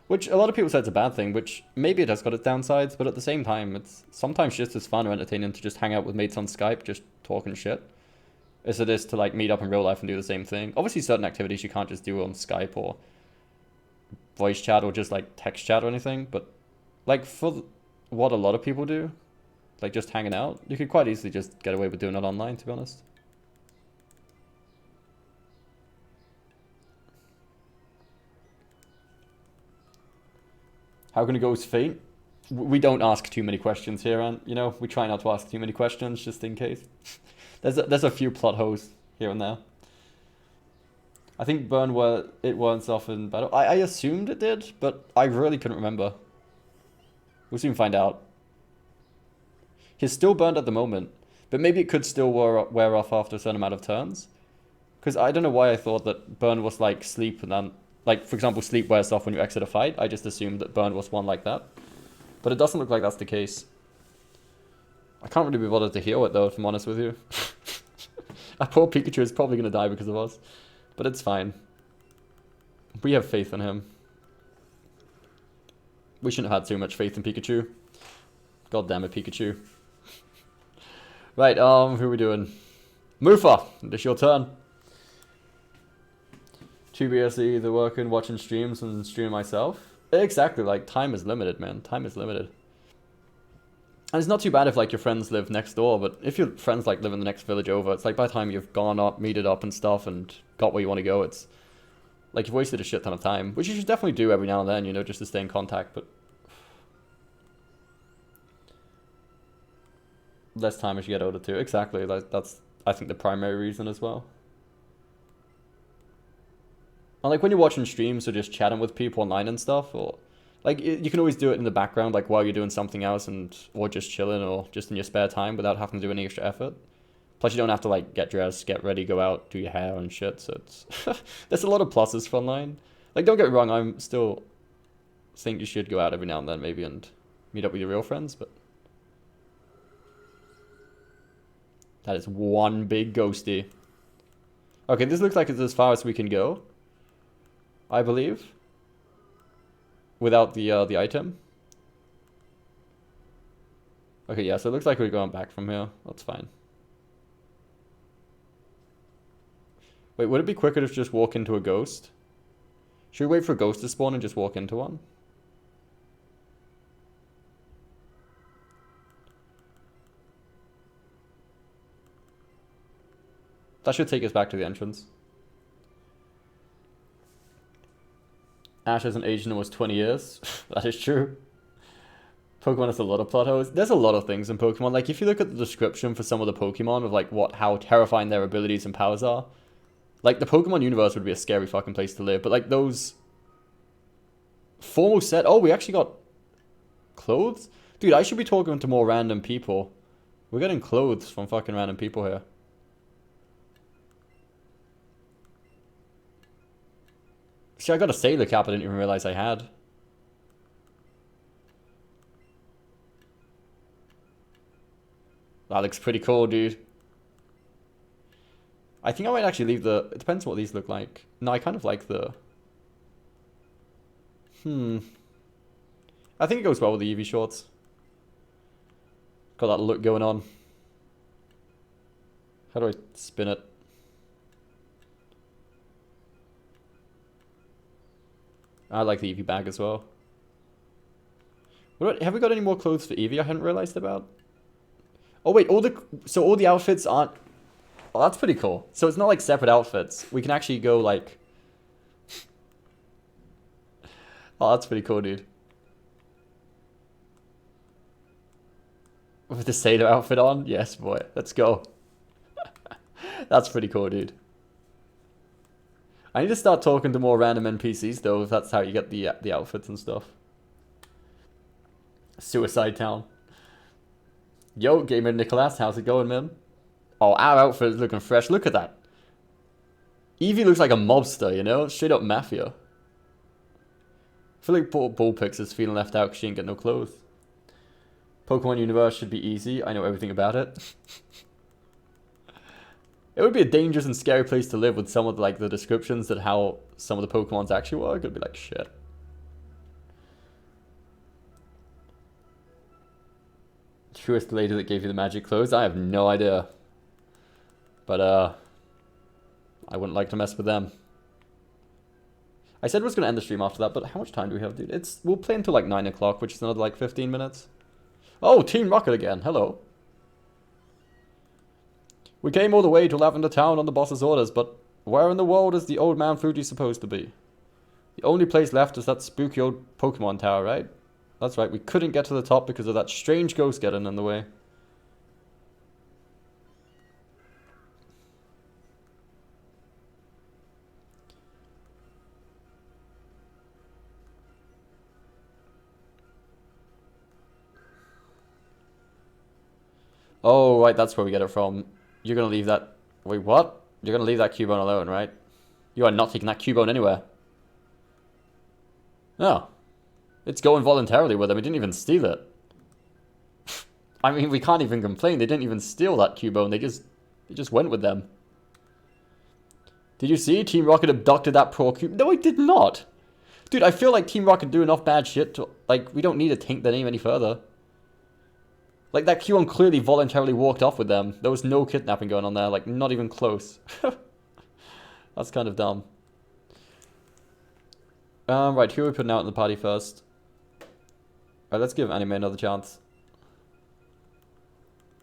Which a lot of people say it's a bad thing, which maybe it has got its downsides, but at the same time, it's sometimes just as fun or entertaining to just hang out with mates on Skype, just talking shit, as it is to like meet up in real life and do the same thing. Obviously, certain activities you can't just do on Skype or voice chat or just like text chat or anything, but like for what a lot of people do, like just hanging out, you could quite easily just get away with doing it online, to be honest. How can a ghost faint? We don't ask too many questions here, and you know, we try not to ask too many questions just in case. There's a few plot holes here and there. I think burn it weren't off in battle. I assumed it did, but I really couldn't remember. We'll soon find out. He's still burned at the moment, but maybe it could still wear off after a certain amount of turns. Because I don't know why I thought that burn was like sleep and then... Like, for example, sleep wears off when you exit a fight. I just assumed that burn was one like that. But it doesn't look like that's the case. I can't really be bothered to heal it, though, if I'm honest with you. Our poor Pikachu is probably going to die because of us. But it's fine. We have faith in him. We shouldn't have had too much faith in Pikachu. God damn it, Pikachu. Right, who are we doing? Mufa, it's your turn. 2 BSE, either working, watching streams, and streaming myself. Exactly, like, time is limited, man. Time is limited. And it's not too bad if, like, your friends live next door, but if your friends, like, live in the next village over, it's like by the time you've gone up, meted up and stuff, and got where you want to go, it's... Like, you've wasted a shit ton of time, which you should definitely do every now and then, you know, just to stay in contact, but... Less time as you get older, too. Exactly, that's, I think, the primary reason as well. And like when you're watching streams or just chatting with people online and stuff, or like you can always do it in the background, like while you're doing something else, and or just chilling, or just in your spare time without having to do any extra effort. Plus, you don't have to like get dressed, get ready, go out, do your hair and shit. So it's there's a lot of pluses for online. Like, don't get me wrong, I'm still think you should go out every now and then maybe and meet up with your real friends, but that is one big ghosty. Okay, this looks like it's as far as we can go, I believe, without the item. Okay, yeah, so it looks like we're going back from here. That's fine. Wait, would it be quicker to just walk into a ghost? Should we wait for a ghost to spawn and just walk into one? That should take us back to the entrance. Ash hasn't aged in almost 20 years. That is true. Pokemon has a lot of plot holes. There's a lot of things in Pokemon. Like, if you look at the description for some of the Pokemon of, like, how terrifying their abilities and powers are, Like, the Pokemon universe would be a scary fucking place to live. But, like, those... Formal set... Oh, we actually got clothes? Dude, I should be talking to more random people. We're getting clothes from fucking random people here. See, I got a sailor cap I didn't even realize I had. That looks pretty cool, dude. I think I might actually leave the... It depends what these look like. No, I kind of like the... I think it goes well with the Eevee shorts. Got that look going on. How do I spin it? I like the Eevee bag as well. What about, have we got any more clothes for Eevee I hadn't realized about? Oh wait, all the outfits aren't... Oh, that's pretty cool. So it's not like separate outfits. We can actually go like... Oh, that's pretty cool, dude. With the sailor outfit on? Yes, boy. Let's go. That's pretty cool, dude. I need to start talking to more random NPCs, though, if that's how you get the outfits and stuff. Suicide Town. Yo, Gamer Nicholas, how's it going, man? Oh, our outfit is looking fresh. Look at that. Eevee looks like a mobster, you know? Straight up mafia. I feel like Bullpix is feeling left out because she ain't got no clothes. Pokemon universe should be easy. I know everything about it. It would be a dangerous and scary place to live with some of the descriptions that how some of the Pokemons actually work. It'd be like shit. Truest lady that gave you the magic clothes? I have no idea. But I wouldn't like to mess with them. I said I was going to end the stream after that, but how much time do we have, dude? We'll play until like 9 o'clock, which is another like 15 minutes. Oh, Team Rocket again. Hello. We came all the way to Lavender Town on the boss's orders, but where in the world is the old man Fruity supposed to be? The only place left is that spooky old Pokemon tower, right? That's right, we couldn't get to the top because of that strange ghost getting in the way. Oh, right, that's where we get it from. You're going to leave that... Wait, what? You're going to leave that Cubone alone, right? You are not taking that Cubone anywhere. No. It's going voluntarily with them. We didn't even steal it. I mean, we can't even complain. They didn't even steal that Cubone. They just went with them. Did you see? Team Rocket abducted that poor Cubone. No, I did not. Dude, I feel like Team Rocket do enough bad shit to... Like, we don't need to taint their name any further. Like, that Cubone clearly voluntarily walked off with them. There was no kidnapping going on there. Like, not even close. That's kind of dumb. Right, who are we putting out in the party first? Alright, let's give Anime another chance.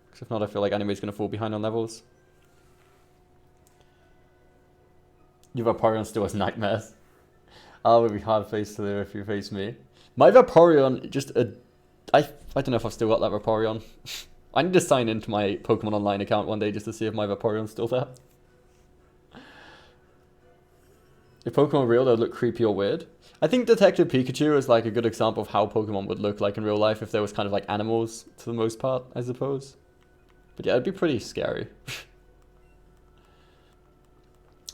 Because if not, I feel like Anime's going to fall behind on levels. Your Vaporeon still has nightmares. Oh, it would be hard face to live if you face me. My Vaporeon, just a... I don't know if I've still got that Vaporeon. I need to sign into my Pokemon Online account one day just to see if my Vaporeon's still there. If Pokemon were real, they would look creepy or weird. I think Detective Pikachu is like a good example of how Pokemon would look like in real life if there was kind of like animals to the most part, I suppose. But yeah, it'd be pretty scary.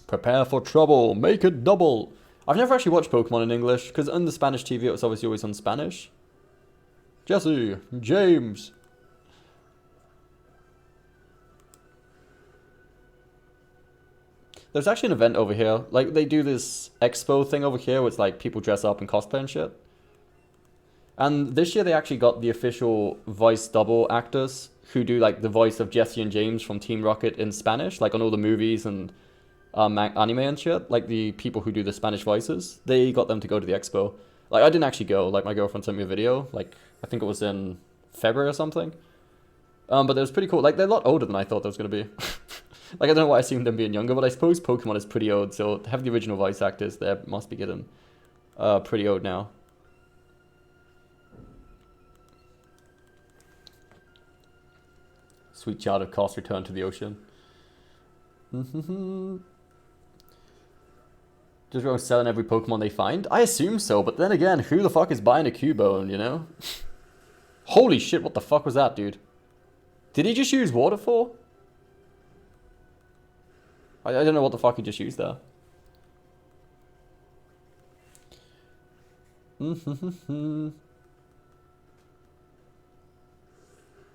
Prepare for trouble, make it double. I've never actually watched Pokemon in English, because on the Spanish TV it was obviously always on Spanish. Jesse, James. There's actually an event over here. Like, they do this expo thing over here where it's like people dress up and cosplay and shit. And this year they actually got the official voice double actors who do like the voice of Jesse and James from Team Rocket in Spanish, like on all the movies and anime and shit. Like the people who do the Spanish voices, they got them to go to the expo. Like, I didn't actually go. Like, my girlfriend sent me a video. Like, I think it was in February or something. But it was pretty cool. Like, they're a lot older than I thought they was going to be. Like, I don't know why I assumed them being younger, but I suppose Pokemon is pretty old, so to have the original voice actors, they must be getting pretty old now. Sweet child of course, return to the ocean. Just go selling every Pokemon they find? I assume so, but then again, who the fuck is buying a Cubone, you know? Holy shit, what the fuck was that, dude? Did he just use Waterfall? I don't know what the fuck he just used there.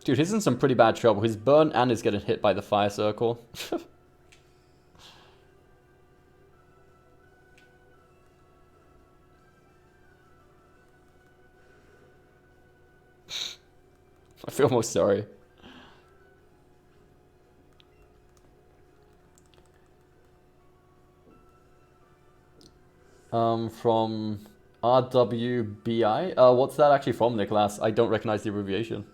Dude, he's in some pretty bad trouble. He's burnt and he's getting hit by the fire circle. I feel most sorry. From RWBI? What's that actually from, Nicholas? I don't recognize the abbreviation.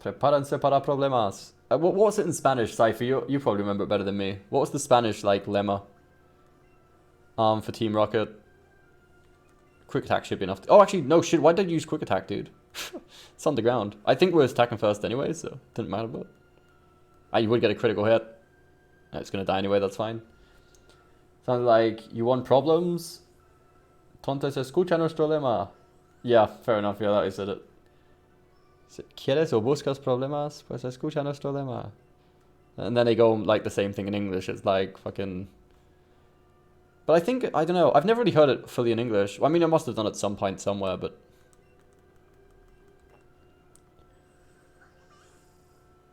Prepárense para problemas. What was it in Spanish, Cypher? You probably remember it better than me. What was the Spanish, like, lemma? For Team Rocket? Quick attack should be enough. Oh, actually, no, shit. Why did I use quick attack, dude? It's on the ground. I think we're attacking first anyway, so it didn't matter, but... you would get a critical hit. It's gonna die anyway, that's fine. Sounds like, you want problems? Entonces escucha nuestro lema. Yeah, fair enough. Yeah, that is it. ¿Quieres o buscas problemas? Pues escucha nuestro lema. And then they go like the same thing in English. It's like fucking... But I think, I don't know, I've never really heard it fully in English. I mean, I must have done it at some point somewhere, but...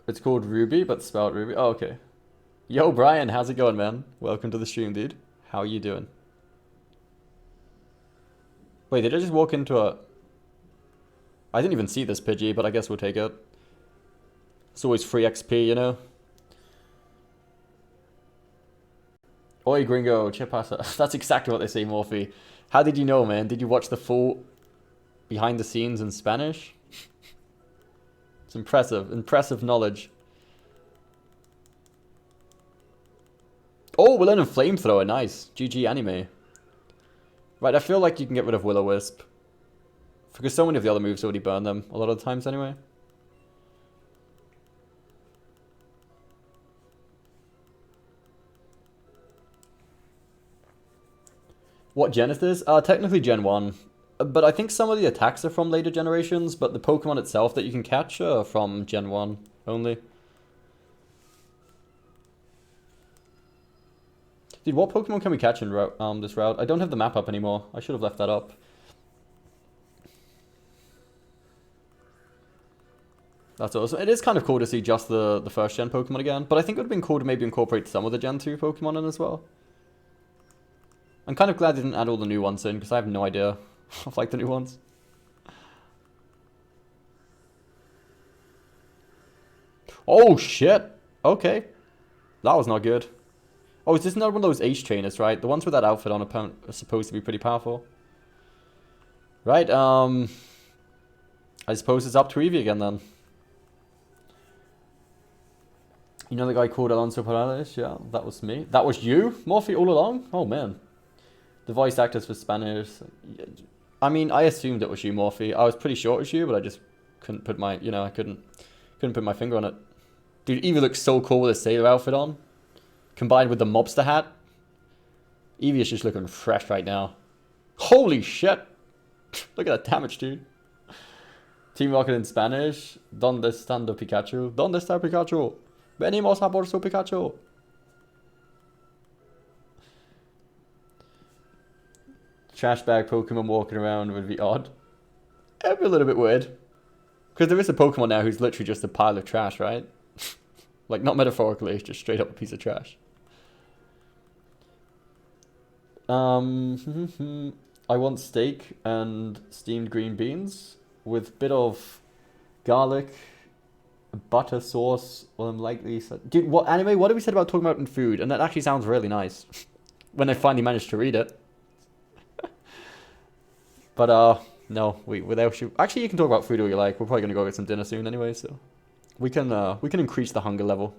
It's called Ruby, but spelled Ruby. Oh, okay. Yo, Brian, how's it going, man? Welcome to the stream, dude. How are you doing? Wait, did I just walk into a... I didn't even see this Pidgey, but I guess we'll take it. It's always free XP, you know? Oi, gringo, che pasa? That's exactly what they say, Morphe. How did you know, man? Did you watch the full behind the scenes in Spanish? It's impressive. Impressive knowledge. Oh, we're learning Flamethrower. Nice. GG anime. Right, I feel like you can get rid of Will-O-Wisp. Because so many of the other moves already burn them. A lot of the times, anyway. What gen is this? Technically Gen 1. But I think some of the attacks are from later generations, but the Pokemon itself that you can catch are from Gen 1 only. Dude, what Pokemon can we catch in this route? I don't have the map up anymore. I should have left that up. That's awesome. It is kind of cool to see just the first gen Pokemon again, but I think it would have been cool to maybe incorporate some of the Gen 2 Pokemon in as well. I'm kind of glad they didn't add all the new ones in, because I have no idea of like the new ones. Oh shit! Okay. That was not good. Oh, is this another one of those Ace Trainers, right? The ones with that outfit on are supposed to be pretty powerful. Right, I suppose it's up to Eevee again then. You know the guy called Alonso Perales? Yeah, that was me. That was you? Morphe all along? Oh man. The voice actors for Spanish. I mean, I assumed it was you, Morphe. I was pretty sure it was you, but I just couldn't put my, you know, I couldn't put my finger on it. Dude, Eevee looks so cool with a sailor outfit on. Combined with the mobster hat. Eevee is just looking fresh right now. Holy shit. Look at that damage, dude. Team Rocket in Spanish. ¿Dónde está Pikachu? ¿Dónde está Pikachu? Venimos a por su Pikachu. Trash bag Pokemon walking around would be odd. It'd be a little bit weird. Because there is a Pokemon now who's literally just a pile of trash, right? Like, not metaphorically, just straight up a piece of trash. I want steak and steamed green beans with bit of garlic, butter sauce. Well, I'm likely... Dude, what anime? What have we said about talking about in food? And that actually sounds really nice. When I finally managed to read it. But, no, without you... Actually, you can talk about food all you like. We're probably going to go get some dinner soon anyway, so... We can increase the hunger level.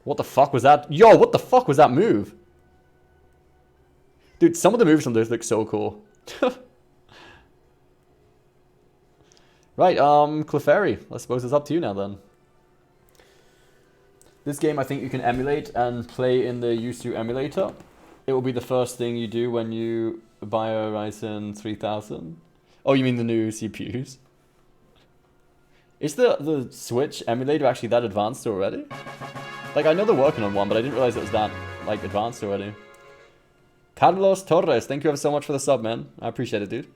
What the fuck was that? Yo, what the fuck was that move? Dude, some of the moves on this look so cool. Right, Clefairy. I suppose it's up to you now then. This game I think you can emulate and play in the Yusu emulator. It will be the first thing you do when you buy a Ryzen 3000. Oh, you mean the new CPUs? Is the Switch emulator actually that advanced already? Like, I know they're working on one, but I didn't realize it was that, like, advanced already. Carlos Torres, thank you ever so much for the sub, man. I appreciate it, dude.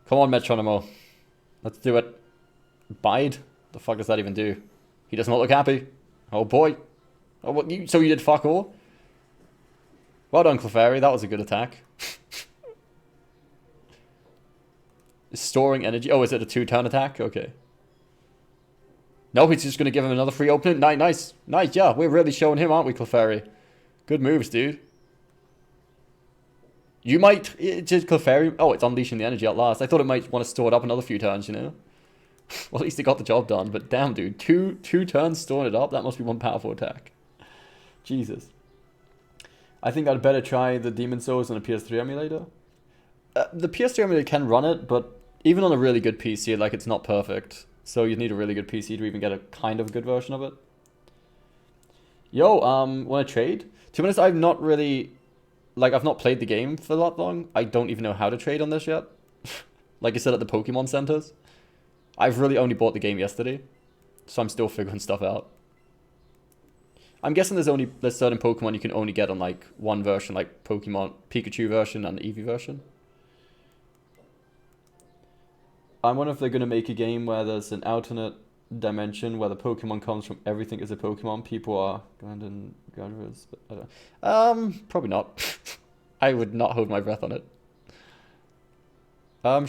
Come on, Metronimo. Let's do it. Bide? The fuck does that even do? He does not look happy. Oh, boy. Oh, what? So you did fuck all? Well done, Clefairy. That was a good attack. Storing energy. Oh, is it a 2-turn attack? Okay. No, he's just going to give him another free opening. Nice. Nice, yeah. We're really showing him, aren't we, Clefairy? Good moves, dude. You might... Just Clefairy... Oh, it's unleashing the energy at last. I thought it might want to store it up another few turns, you know? Well, at least it got the job done. But damn, dude. Two turns storing it up? That must be one powerful attack. Jesus. I think I'd better try the Demon Souls on a PS3 emulator. The PS3 emulator can run it, but even on a really good PC, like, it's not perfect. So you'd need a really good PC to even get a kind of good version of it. Yo, want to trade? To be honest, I've not really... Like, I've not played the game for that long. I don't even know how to trade on this yet. Like I said at the Pokemon Centers. I've really only bought the game yesterday. So I'm still figuring stuff out. I'm guessing there's certain Pokemon you can only get on, like, one version. Like, Pokemon Pikachu version and the Eevee version. I wonder if they're going to make a game where there's an alternate dimension where the Pokemon comes from everything as a Pokemon. People are Grandin Graduates, but I don't... Probably not. I would not hold my breath on it.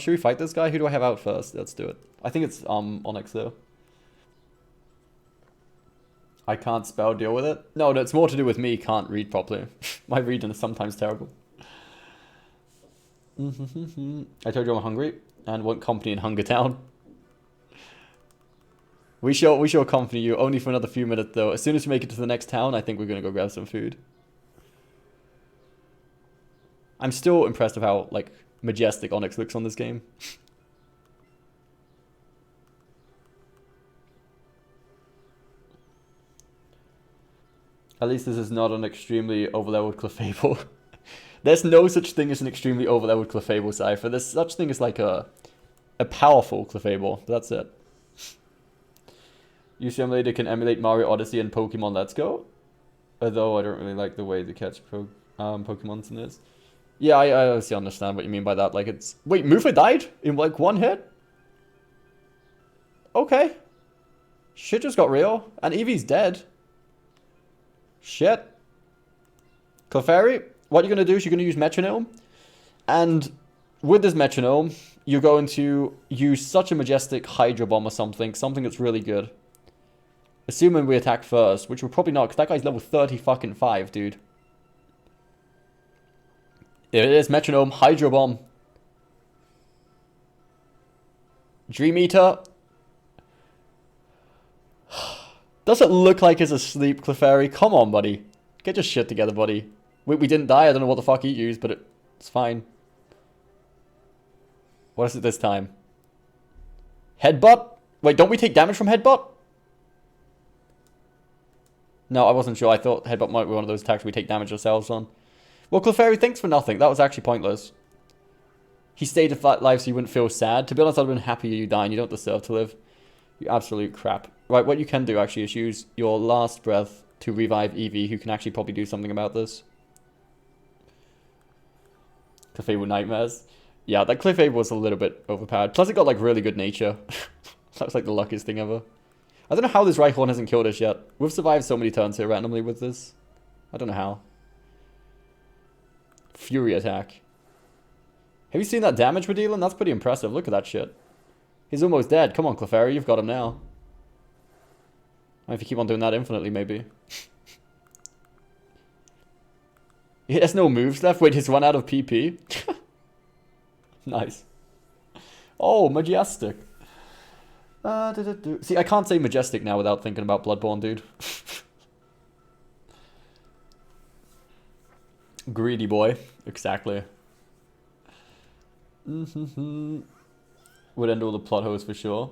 Should we fight this guy? Who do I have out first? Let's do it. I think it's Onyx though. I can't spell, deal with it. No, it's more to do with me can't read properly. My reading is sometimes terrible. I told you I'm hungry and want company in Hunger Town. We shall accompany you, only for another few minutes though. As soon as we make it to the next town, I think we're gonna go grab some food. I'm still impressed with how, like, majestic Onyx looks on this game. At least this is not an extremely overleveled Clefable. There's no such thing as an extremely overleveled Clefable, Cypher. There's such thing as, like, a powerful Clefable. That's it. UC Emulator can emulate Mario Odyssey and Pokemon Let's Go. Although I don't really like the way they catch Pokemons in this. Yeah, I obviously understand what you mean by that. Like, it's... Wait, Mufa died in, like, one hit? Okay. Shit just got real. And Eevee's dead. Shit. Clefairy, what you're going to do is you're going to use Metronome. And with this Metronome, you're going to use such a majestic Hydro Bomb or something. Something that's really good. Assuming we attack first, which we're probably not, because that guy's level 30 fucking 5, dude. There it is, Metronome, Hydro Bomb. Dream Eater. Does it look like he's asleep, Clefairy? Come on, buddy. Get your shit together, buddy. We didn't die, I don't know what the fuck he used, but it's fine. What is it this time? Headbutt? Wait, don't we take damage from Headbutt? No, I wasn't sure. I thought Headbutt might be one of those attacks we take damage ourselves on. Well, Clefairy, thanks for nothing. That was actually pointless. He stayed alive so you wouldn't feel sad. To be honest, I'd have been happy you dying. You don't deserve to live. You absolute crap. Right, what you can do actually is use your last breath to revive Eevee, who can actually probably do something about this. Clefable Nightmares. Yeah, that Clefable was a little bit overpowered. Plus it got, like, really good nature. That was, like, the luckiest thing ever. I don't know how this Rhyhorn hasn't killed us yet. We've survived so many turns here randomly with this. I don't know how. Fury attack. Have you seen that damage we're dealing? That's pretty impressive. Look at that shit. He's almost dead. Come on, Clefairy. You've got him now. If you keep on doing that infinitely, maybe. He has no moves left. Wait, he's run out of PP? Nice. Oh, majestic. See, I can't say majestic now without thinking about Bloodborne, dude. Greedy boy. Exactly. Would end all the plot holes for sure.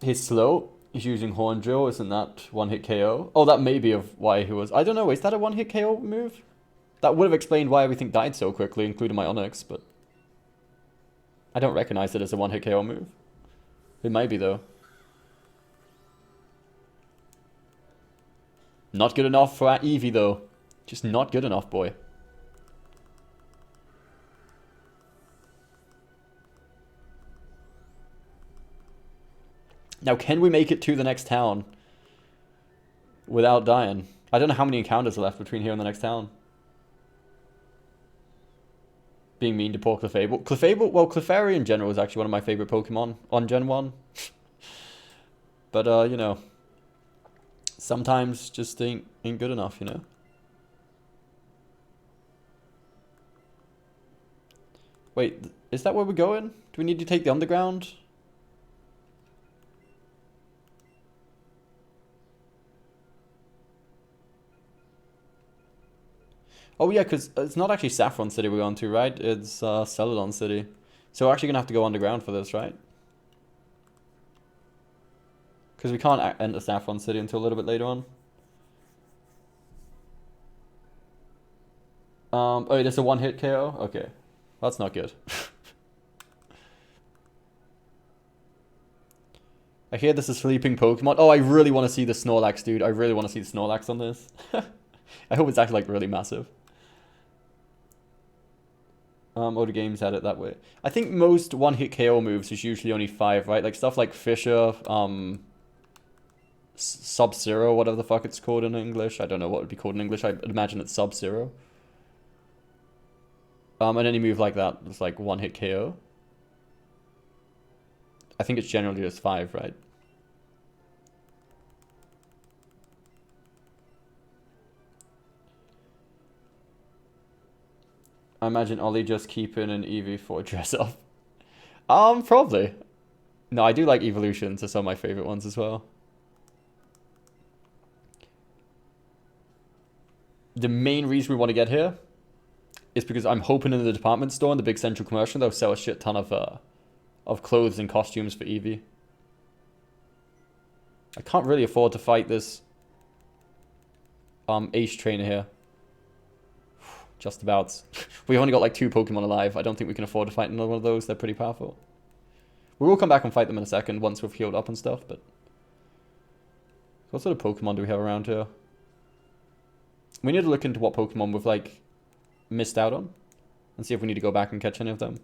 He's slow. He's using Horn Drill. Isn't that one-hit KO? Oh, that may be of why he was... I don't know. Is that a one-hit KO move? That would have explained why everything died so quickly, including my Onyx, but... I don't recognize it as a one-hit KO move. It might be, though. Not good enough for Eevee, though. Just not good enough, boy. Now, can we make it to the next town without dying? I don't know how many encounters are left between here and the next town. Being mean to poor Clefable. Clefable, well, Clefairy in general is actually one of my favorite Pokemon on Gen 1. But, you know, sometimes just ain't good enough, you know? Wait, is that where we're going? Do we need to take the underground? Oh yeah, because it's not actually Saffron City we're going to, right? It's Celadon City. So we're actually going to have to go underground for this, right? Because we can't enter Saffron City until a little bit later on. Oh, there's a one-hit KO? Okay. That's not good. I hear this is sleeping Pokemon. Oh, I really want to see the Snorlax, dude. I really want to see the Snorlax on this. I hope it's actually, like, really massive. Other games had it that way. I think most one-hit KO moves is usually only 5, right? Like, stuff like Fisher, Sub-Zero, whatever the fuck it's called in English. I don't know what it would be called in English. I'd imagine it's Sub-Zero. And any move like that is like one-hit KO. I think it's generally just 5, right? I imagine Ollie just keeping an Eevee for dress up. Probably. No, I do like evolutions. They're some of my favorite ones as well. The main reason we want to get here is because I'm hoping in the department store in the big central commercial they'll sell a shit ton of clothes and costumes for Eevee. I can't really afford to fight this Ace trainer here. Just about. We've only got like 2 Pokemon alive. I don't think we can afford to fight another one of those. They're pretty powerful. We will come back and fight them in a second once we've healed up and stuff, but... What sort of Pokemon do we have around here? We need to look into what Pokemon we've, like, missed out on. And see if we need to go back and catch any of them.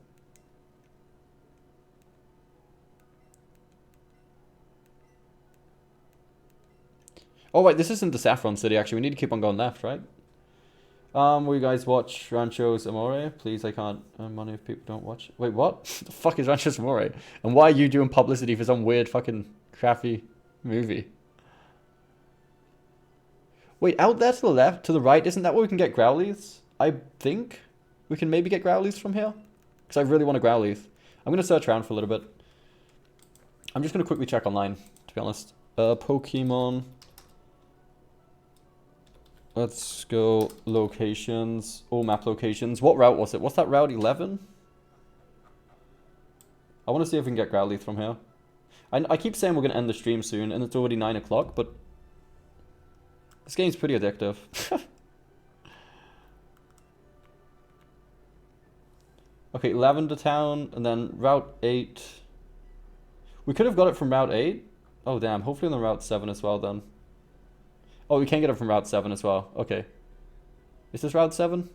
Oh, wait, this isn't the Saffron City, actually. We need to keep on going left, right? Will you guys watch Rancho's Amore? Please, I can't earn money if people don't watch. Wait, what? The fuck is Rancho's Amore? And why are you doing publicity for some weird fucking crappy movie? Wait, out there to the left, to the right, isn't that where we can get Growlithes? I think we can maybe get Growlithes from here. Because I really want a Growlithe. I'm going to search around for a little bit. I'm just going to quickly check online, to be honest. Pokemon... Let's go locations, all map locations. What route was it? What's that route 11? I want to see if we can get Growlithe from here. I keep saying we're going to end the stream soon, and it's already 9 o'clock, but this game's pretty addictive. Okay, Lavender Town, and then Route 8. We could have got it from Route 8. Oh, damn. Hopefully on the Route 7 as well, then. Oh, we can get it from Route 7 as well. Okay. Is this Route 7?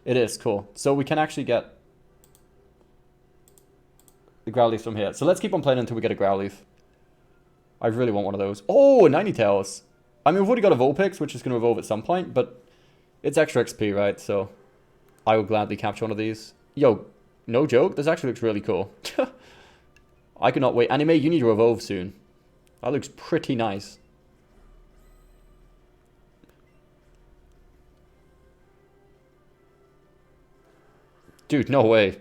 It is, cool. So we can actually get the Growlithe from here. So let's keep on playing until we get a Growlithe. I really want one of those. Oh, a Ninetales. I mean, we've already got a Vulpix, which is going to evolve at some point, but it's extra XP, right? So I will gladly capture one of these. Yo, no joke. This actually looks really cool. I cannot wait. Anime, you need to evolve soon. That looks pretty nice. Dude, no way.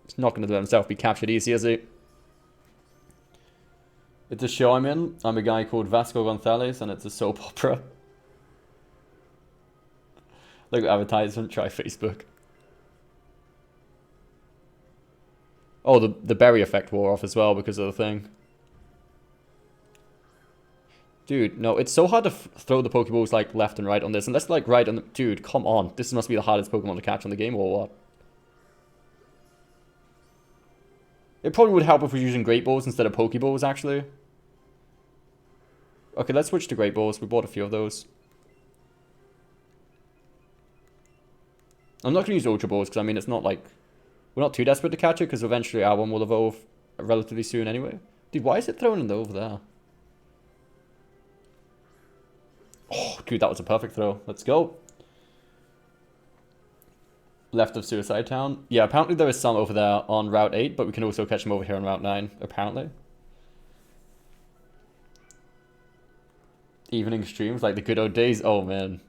He's not going to let himself be captured easy, is he? It's a show I'm in. I'm a guy called Vasco Gonzalez, and it's a soap opera. Look at advertisement, try Facebook. Oh, the berry effect wore off as well because of the thing. Dude, no, it's so hard to throw the Pokeballs, like, left and right on this. Unless, like, right on the... Dude, come on. This must be the hardest Pokemon to catch on the game, or what? It probably would help if we were using Great Balls instead of Pokeballs, actually. Okay, let's switch to Great Balls. We bought a few of those. I'm not going to use Ultra Balls, because, I mean, it's not, like... We're not too desperate to catch it, because eventually our one will evolve relatively soon anyway. Dude, why is it throwing it over there? Oh, dude, that was a perfect throw. Let's go. Left of Suicide Town. Yeah, apparently there is some over there on Route 8, but we can also catch them over here on Route 9, apparently. Evening streams, like the good old days. Oh, man.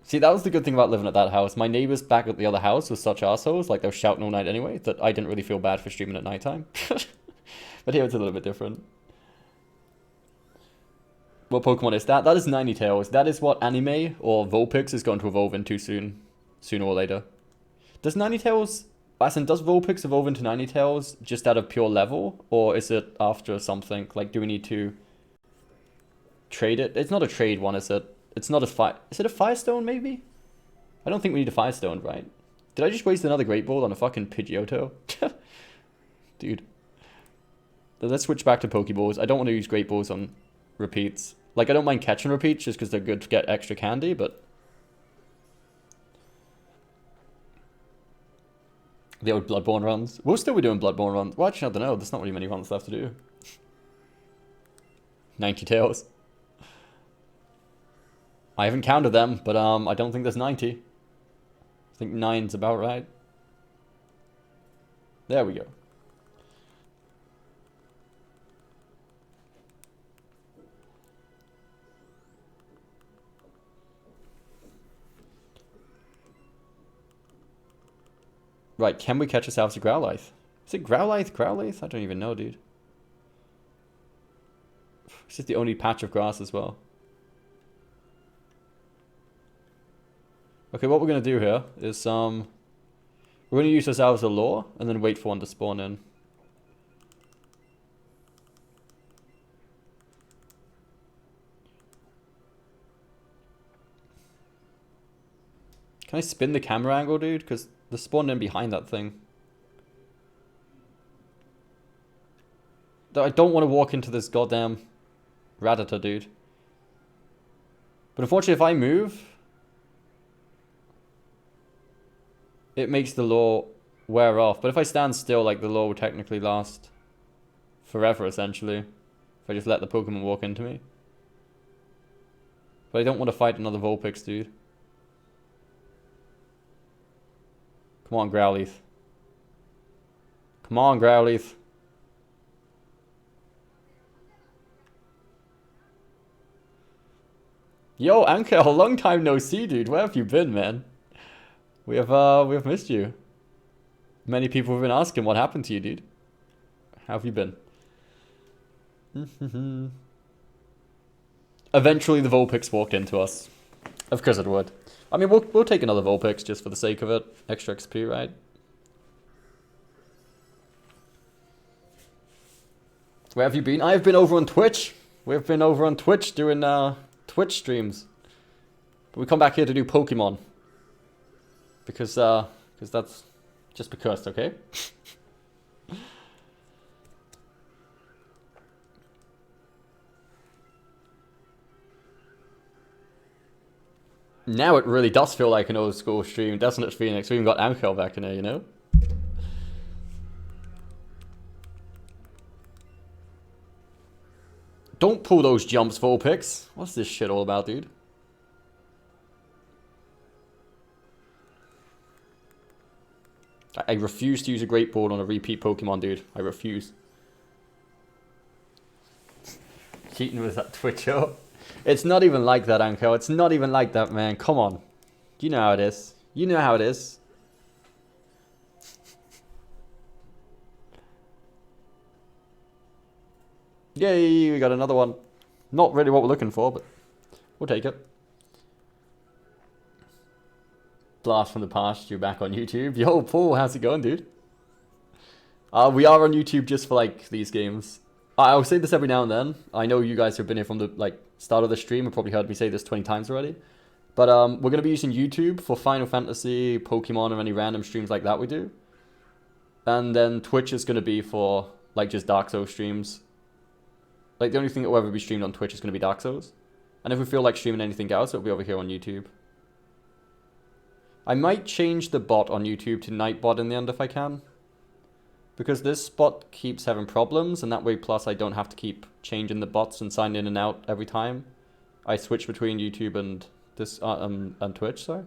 See, that was the good thing about living at that house. My neighbors back at the other house were such assholes, like they were shouting all night anyway, that I didn't really feel bad for streaming at nighttime. But here it's a little bit different. What Pokemon is that? That is Ninetales. That is what anime or Vulpix is going to evolve into soon. Sooner or later. Does Ninetales... does Vulpix evolve into Ninetales just out of pure level? Or is it after something? Like, do we need to trade it? It's not a trade one, is it? It's not a fire... Is it a Firestone, maybe? I don't think we need a Firestone, right? Did I just waste another Great Ball on a fucking Pidgeotto? Dude. Let's switch back to Pokeballs. I don't want to use Great Balls on repeats. Like, I don't mind catching repeats just because they're good to get extra candy, but... The old Bloodborne runs. We'll still be doing Bloodborne runs. Well, actually, I don't know. There's not really many runs left to do. 90 tails. I haven't counted them, but I don't think there's 90. I think 9's about right. There we go. Right, can we catch ourselves a Growlithe? Is it Growlithe? Growlithe? I don't even know, dude. This is the only patch of grass as well. Okay, what we're going to do here is, we're going to use ourselves a lure, and then wait for one to spawn in. Can I spin the camera angle, dude? Because they're spawned in behind that thing. I don't want to walk into this goddamn Rattata, dude. But unfortunately, if I move, it makes the lure wear off. But if I stand still, like, the lure will technically last forever, essentially. If I just let the Pokemon walk into me. But I don't want to fight another Vulpix, dude. Come on, Growlithe. Come on, Growlithe. Yo, Ankel, long time no see, dude. Where have you been, man? We have missed you. Many people have been asking what happened to you, dude. How have you been? Eventually the Vulpix walked into us. Of course it would. I mean, we'll take another Vulpix just for the sake of it. Extra XP, right? Where have you been? I've been over on Twitch. We've been over on Twitch doing Twitch streams. But we come back here to do Pokemon. Because that's just because, okay? Now it really does feel like an old school stream, doesn't it, Phoenix? We even got Ankel back in here, you know? Don't pull those jumps, Vulpix. What's this shit all about, dude? I refuse to use a Great Ball on a repeat Pokemon, dude. I refuse. Cheating with that Twitcher. It's not even like that, Anko. It's not even like that, man. Come on. You know how it is. You know how it is. Yay, we got another one. Not really what we're looking for, but we'll take it. Blast from the past, you're back on YouTube. Yo, Paul, how's it going, dude? We are on YouTube just for like these games. I'll say this every now and then. I know you guys have been here from the like start of the stream. You've probably heard me say this 20 times already. But we're gonna be using YouTube for Final Fantasy, Pokemon, or any random streams like that we do. And then Twitch is gonna be for like just Dark Souls streams. Like the only thing that will ever be streamed on Twitch is gonna be Dark Souls. And if we feel like streaming anything else, it'll be over here on YouTube. I might change the bot on YouTube to Nightbot in the end if I can. Because this bot keeps having problems, and that way plus I don't have to keep changing the bots and sign in and out every time I switch between YouTube and this and Twitch, sorry.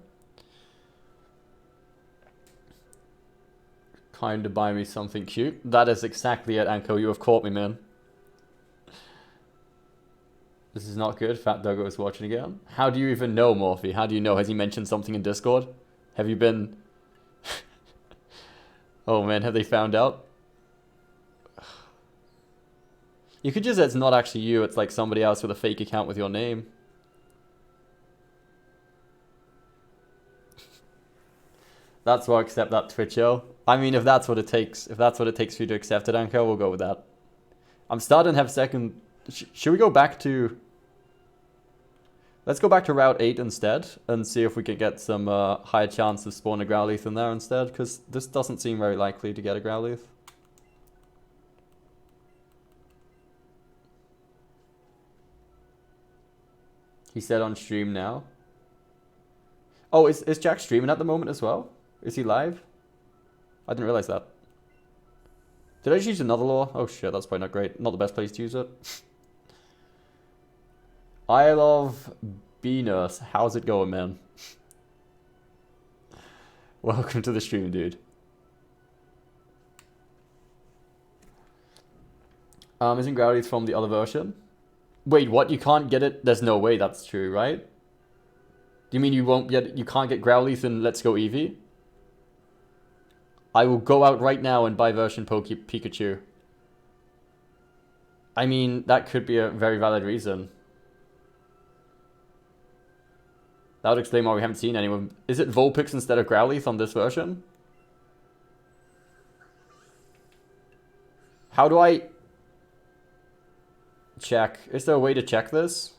Kind of buy me something cute. That is exactly it, Anko. You have caught me, man. This is not good. Fat Doggo is watching again. How do you even know, Morphe? How do you know? Has he mentioned something in Discord? Have you been... Oh man, have they found out? You could just say it's not actually you. It's like somebody else with a fake account with your name. That's why I accept that Twitcho. I mean, if that's what it takes, for you to accept it, Anko, we'll go with that. I'm starting to have second... Should we go back to... Let's go back to Route 8 instead, and see if we can get some higher chance of spawning a Growlithe in there instead, because this doesn't seem very likely to get a Growlithe. He said on stream now. Oh, is Jack streaming at the moment as well? Is he live? I didn't realize that. Did I just use another lore? Oh shit, that's probably not great. Not the best place to use it. I love B-Nurse. How's it going, man? Welcome to the stream, dude. Isn't Growlithe from the other version? Wait, what? You can't get it? There's no way that's true, right? Do you mean you can't get Growlithe in Let's Go Eevee? I will go out right now and buy version Pikachu. I mean, that could be a very valid reason. That would explain why we haven't seen anyone. Is it Vulpix instead of Growlithe on this version? How do I check? Is there a way to check this?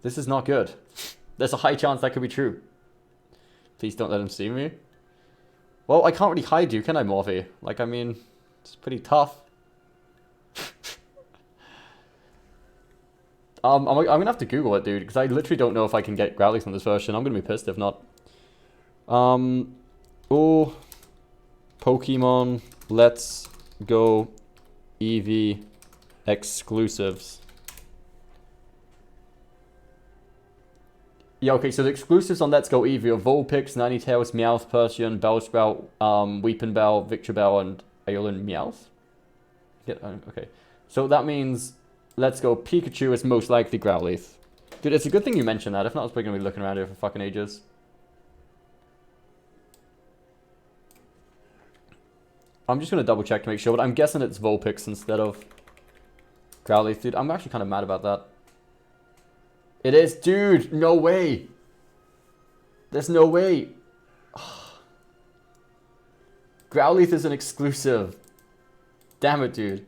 This is not good. There's a high chance that could be true. Please don't let him see me. Well, I can't really hide you, can I, Morphe? Like, I mean, it's pretty tough. I'm gonna have to Google it, dude, because I literally don't know if I can get Growlithe on this version. I'm gonna be pissed if not. Oh, Pokemon Let's Go Eevee exclusives. Yeah, okay, so the exclusives on Let's Go Eevee are Vulpix, Ninetales, Meowth, Persian, Bellsprout, Weepinbell, Victreebel, and Aeolin Meowth. Yeah, okay. So that means Let's Go Pikachu is most likely Growlithe. Dude, it's a good thing you mentioned that. If not, I was probably going to be looking around here for fucking ages. I'm just going to double check to make sure, but I'm guessing it's Vulpix instead of Growlithe. Dude, I'm actually kind of mad about that. It is, dude. No way. There's no way. Growlithe is an exclusive. Damn it, dude.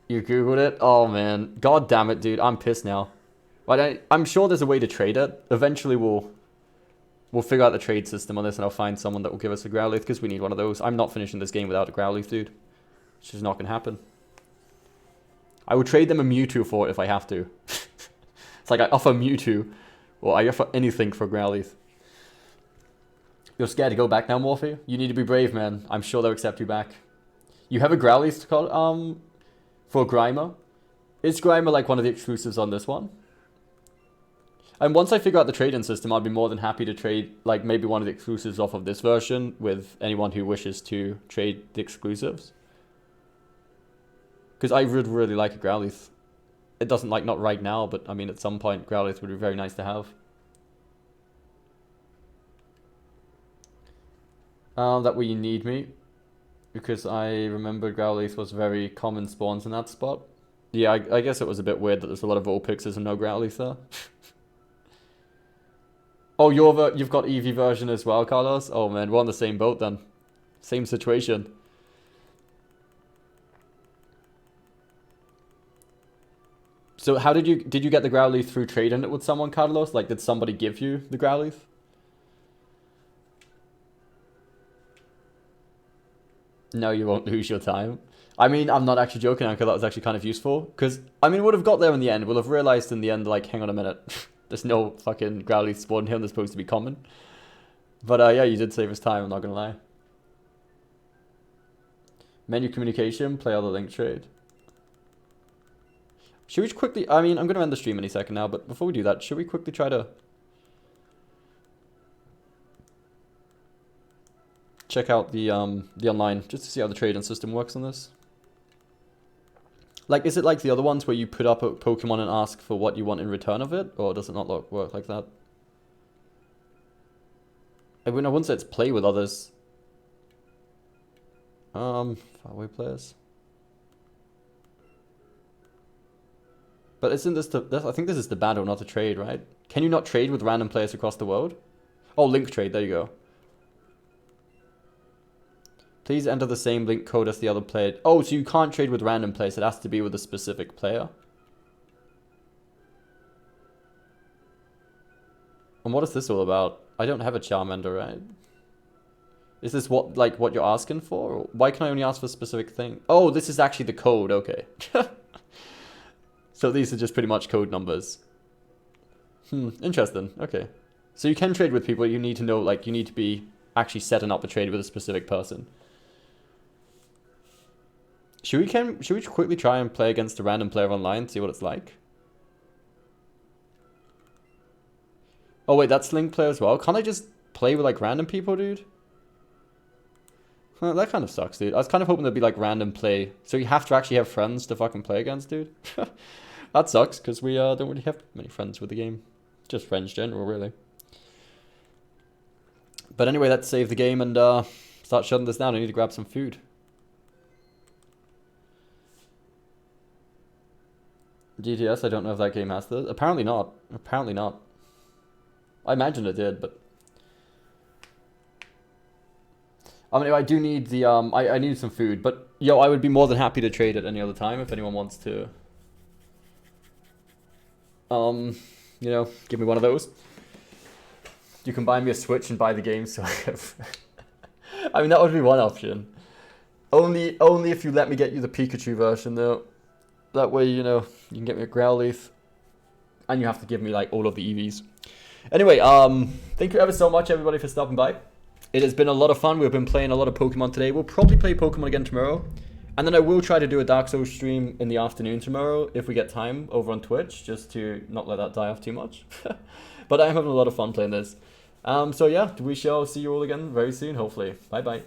You Googled it? Oh, man. God damn it, dude. I'm pissed now. But I'm sure there's a way to trade it. Eventually, we'll figure out the trade system on this, and I'll find someone that will give us a Growlithe, because we need one of those. I'm not finishing this game without a Growlithe, dude. It's just not going to happen. I will trade them a Mewtwo for it if I have to. It's like I offer Mewtwo, or I offer anything for Growlithe. You're scared to go back now, Morphe? You need to be brave, man. I'm sure they'll accept you back. You have a Growlithe to call, for Grimer? Is Grimer like one of the exclusives on this one? And once I figure out the trading system, I'd be more than happy to trade like maybe one of the exclusives off of this version with anyone who wishes to trade the exclusives. Because I would really like a Growlithe. It doesn't like not right now, but I mean at some point Growlithe would be very nice to have. That way you need me. Because I remember Growlithe was very common spawns in that spot. Yeah, I guess it was a bit weird that there's a lot of Vulpixes and no Growlithe there. Oh, you've got Eevee version as well, Carlos? Oh man, we're on the same boat then. Same situation. So how did you get the Growlithe through trading it with someone, Carlos? Like, did somebody give you the Growlithe? No, you won't lose your time. I mean, I'm not actually joking, Anchor. That was actually kind of useful. Because, I mean, we'll have got there in the end. We'll have realized in the end, like, hang on a minute. There's no fucking Growlithe spawn here. They're supposed to be common. But, yeah, you did save us time. I'm not going to lie. Menu communication. Play other link trade. Should we quickly... I mean, I'm going to end the stream any second now. But before we do that, should we quickly try to... check out the online, just to see how the trading system works on this. Like, is it like the other ones where you put up a Pokemon and ask for what you want in return of it? Or does it not work like that? I mean, I wouldn't say it's play with others. Faraway players. But isn't this I think this is the battle, not the trade, right? Can you not trade with random players across the world? Oh, link trade, there you go. Please enter the same link code as the other player. Oh, so you can't trade with random players. It has to be with a specific player. And what is this all about? I don't have a Charmander, right? Is this what you're asking for? Or why can I only ask for a specific thing? Oh, this is actually the code. Okay. So these are just pretty much code numbers. Interesting. Okay. So you can trade with people. You need to know, like, you need to be actually setting up a trade with a specific person. Should we quickly try and play against a random player online, see what it's like? Oh wait, that's link player as well. Can't I just play with like random people, dude? Huh, that kind of sucks, dude. I was kind of hoping there'd be like random play. So you have to actually have friends to fucking play against, dude. That sucks, because we don't really have many friends with the game. Just friends general, really. But anyway, let's save the game and start shutting this down. I need to grab some food. GTS, I don't know if that game has this. Apparently not. Apparently not. I imagine it did, but... I mean, I do need the, I need some food, but, yo, I would be more than happy to trade at any other time if anyone wants to, you know, give me one of those. You can buy me a Switch and buy the game, so I have... I mean, that would be one option. Only if you let me get you the Pikachu version, though. That way, you know, you can get me a Growlithe. And you have to give me, like, all of the Eevees. Anyway, thank you ever so much, everybody, for stopping by. It has been a lot of fun. We've been playing a lot of Pokemon today. We'll probably play Pokemon again tomorrow. And then I will try to do a Dark Souls stream in the afternoon tomorrow, if we get time, over on Twitch, just to not let that die off too much. But I'm having a lot of fun playing this. So yeah, we shall see you all again very soon, hopefully. Bye-bye.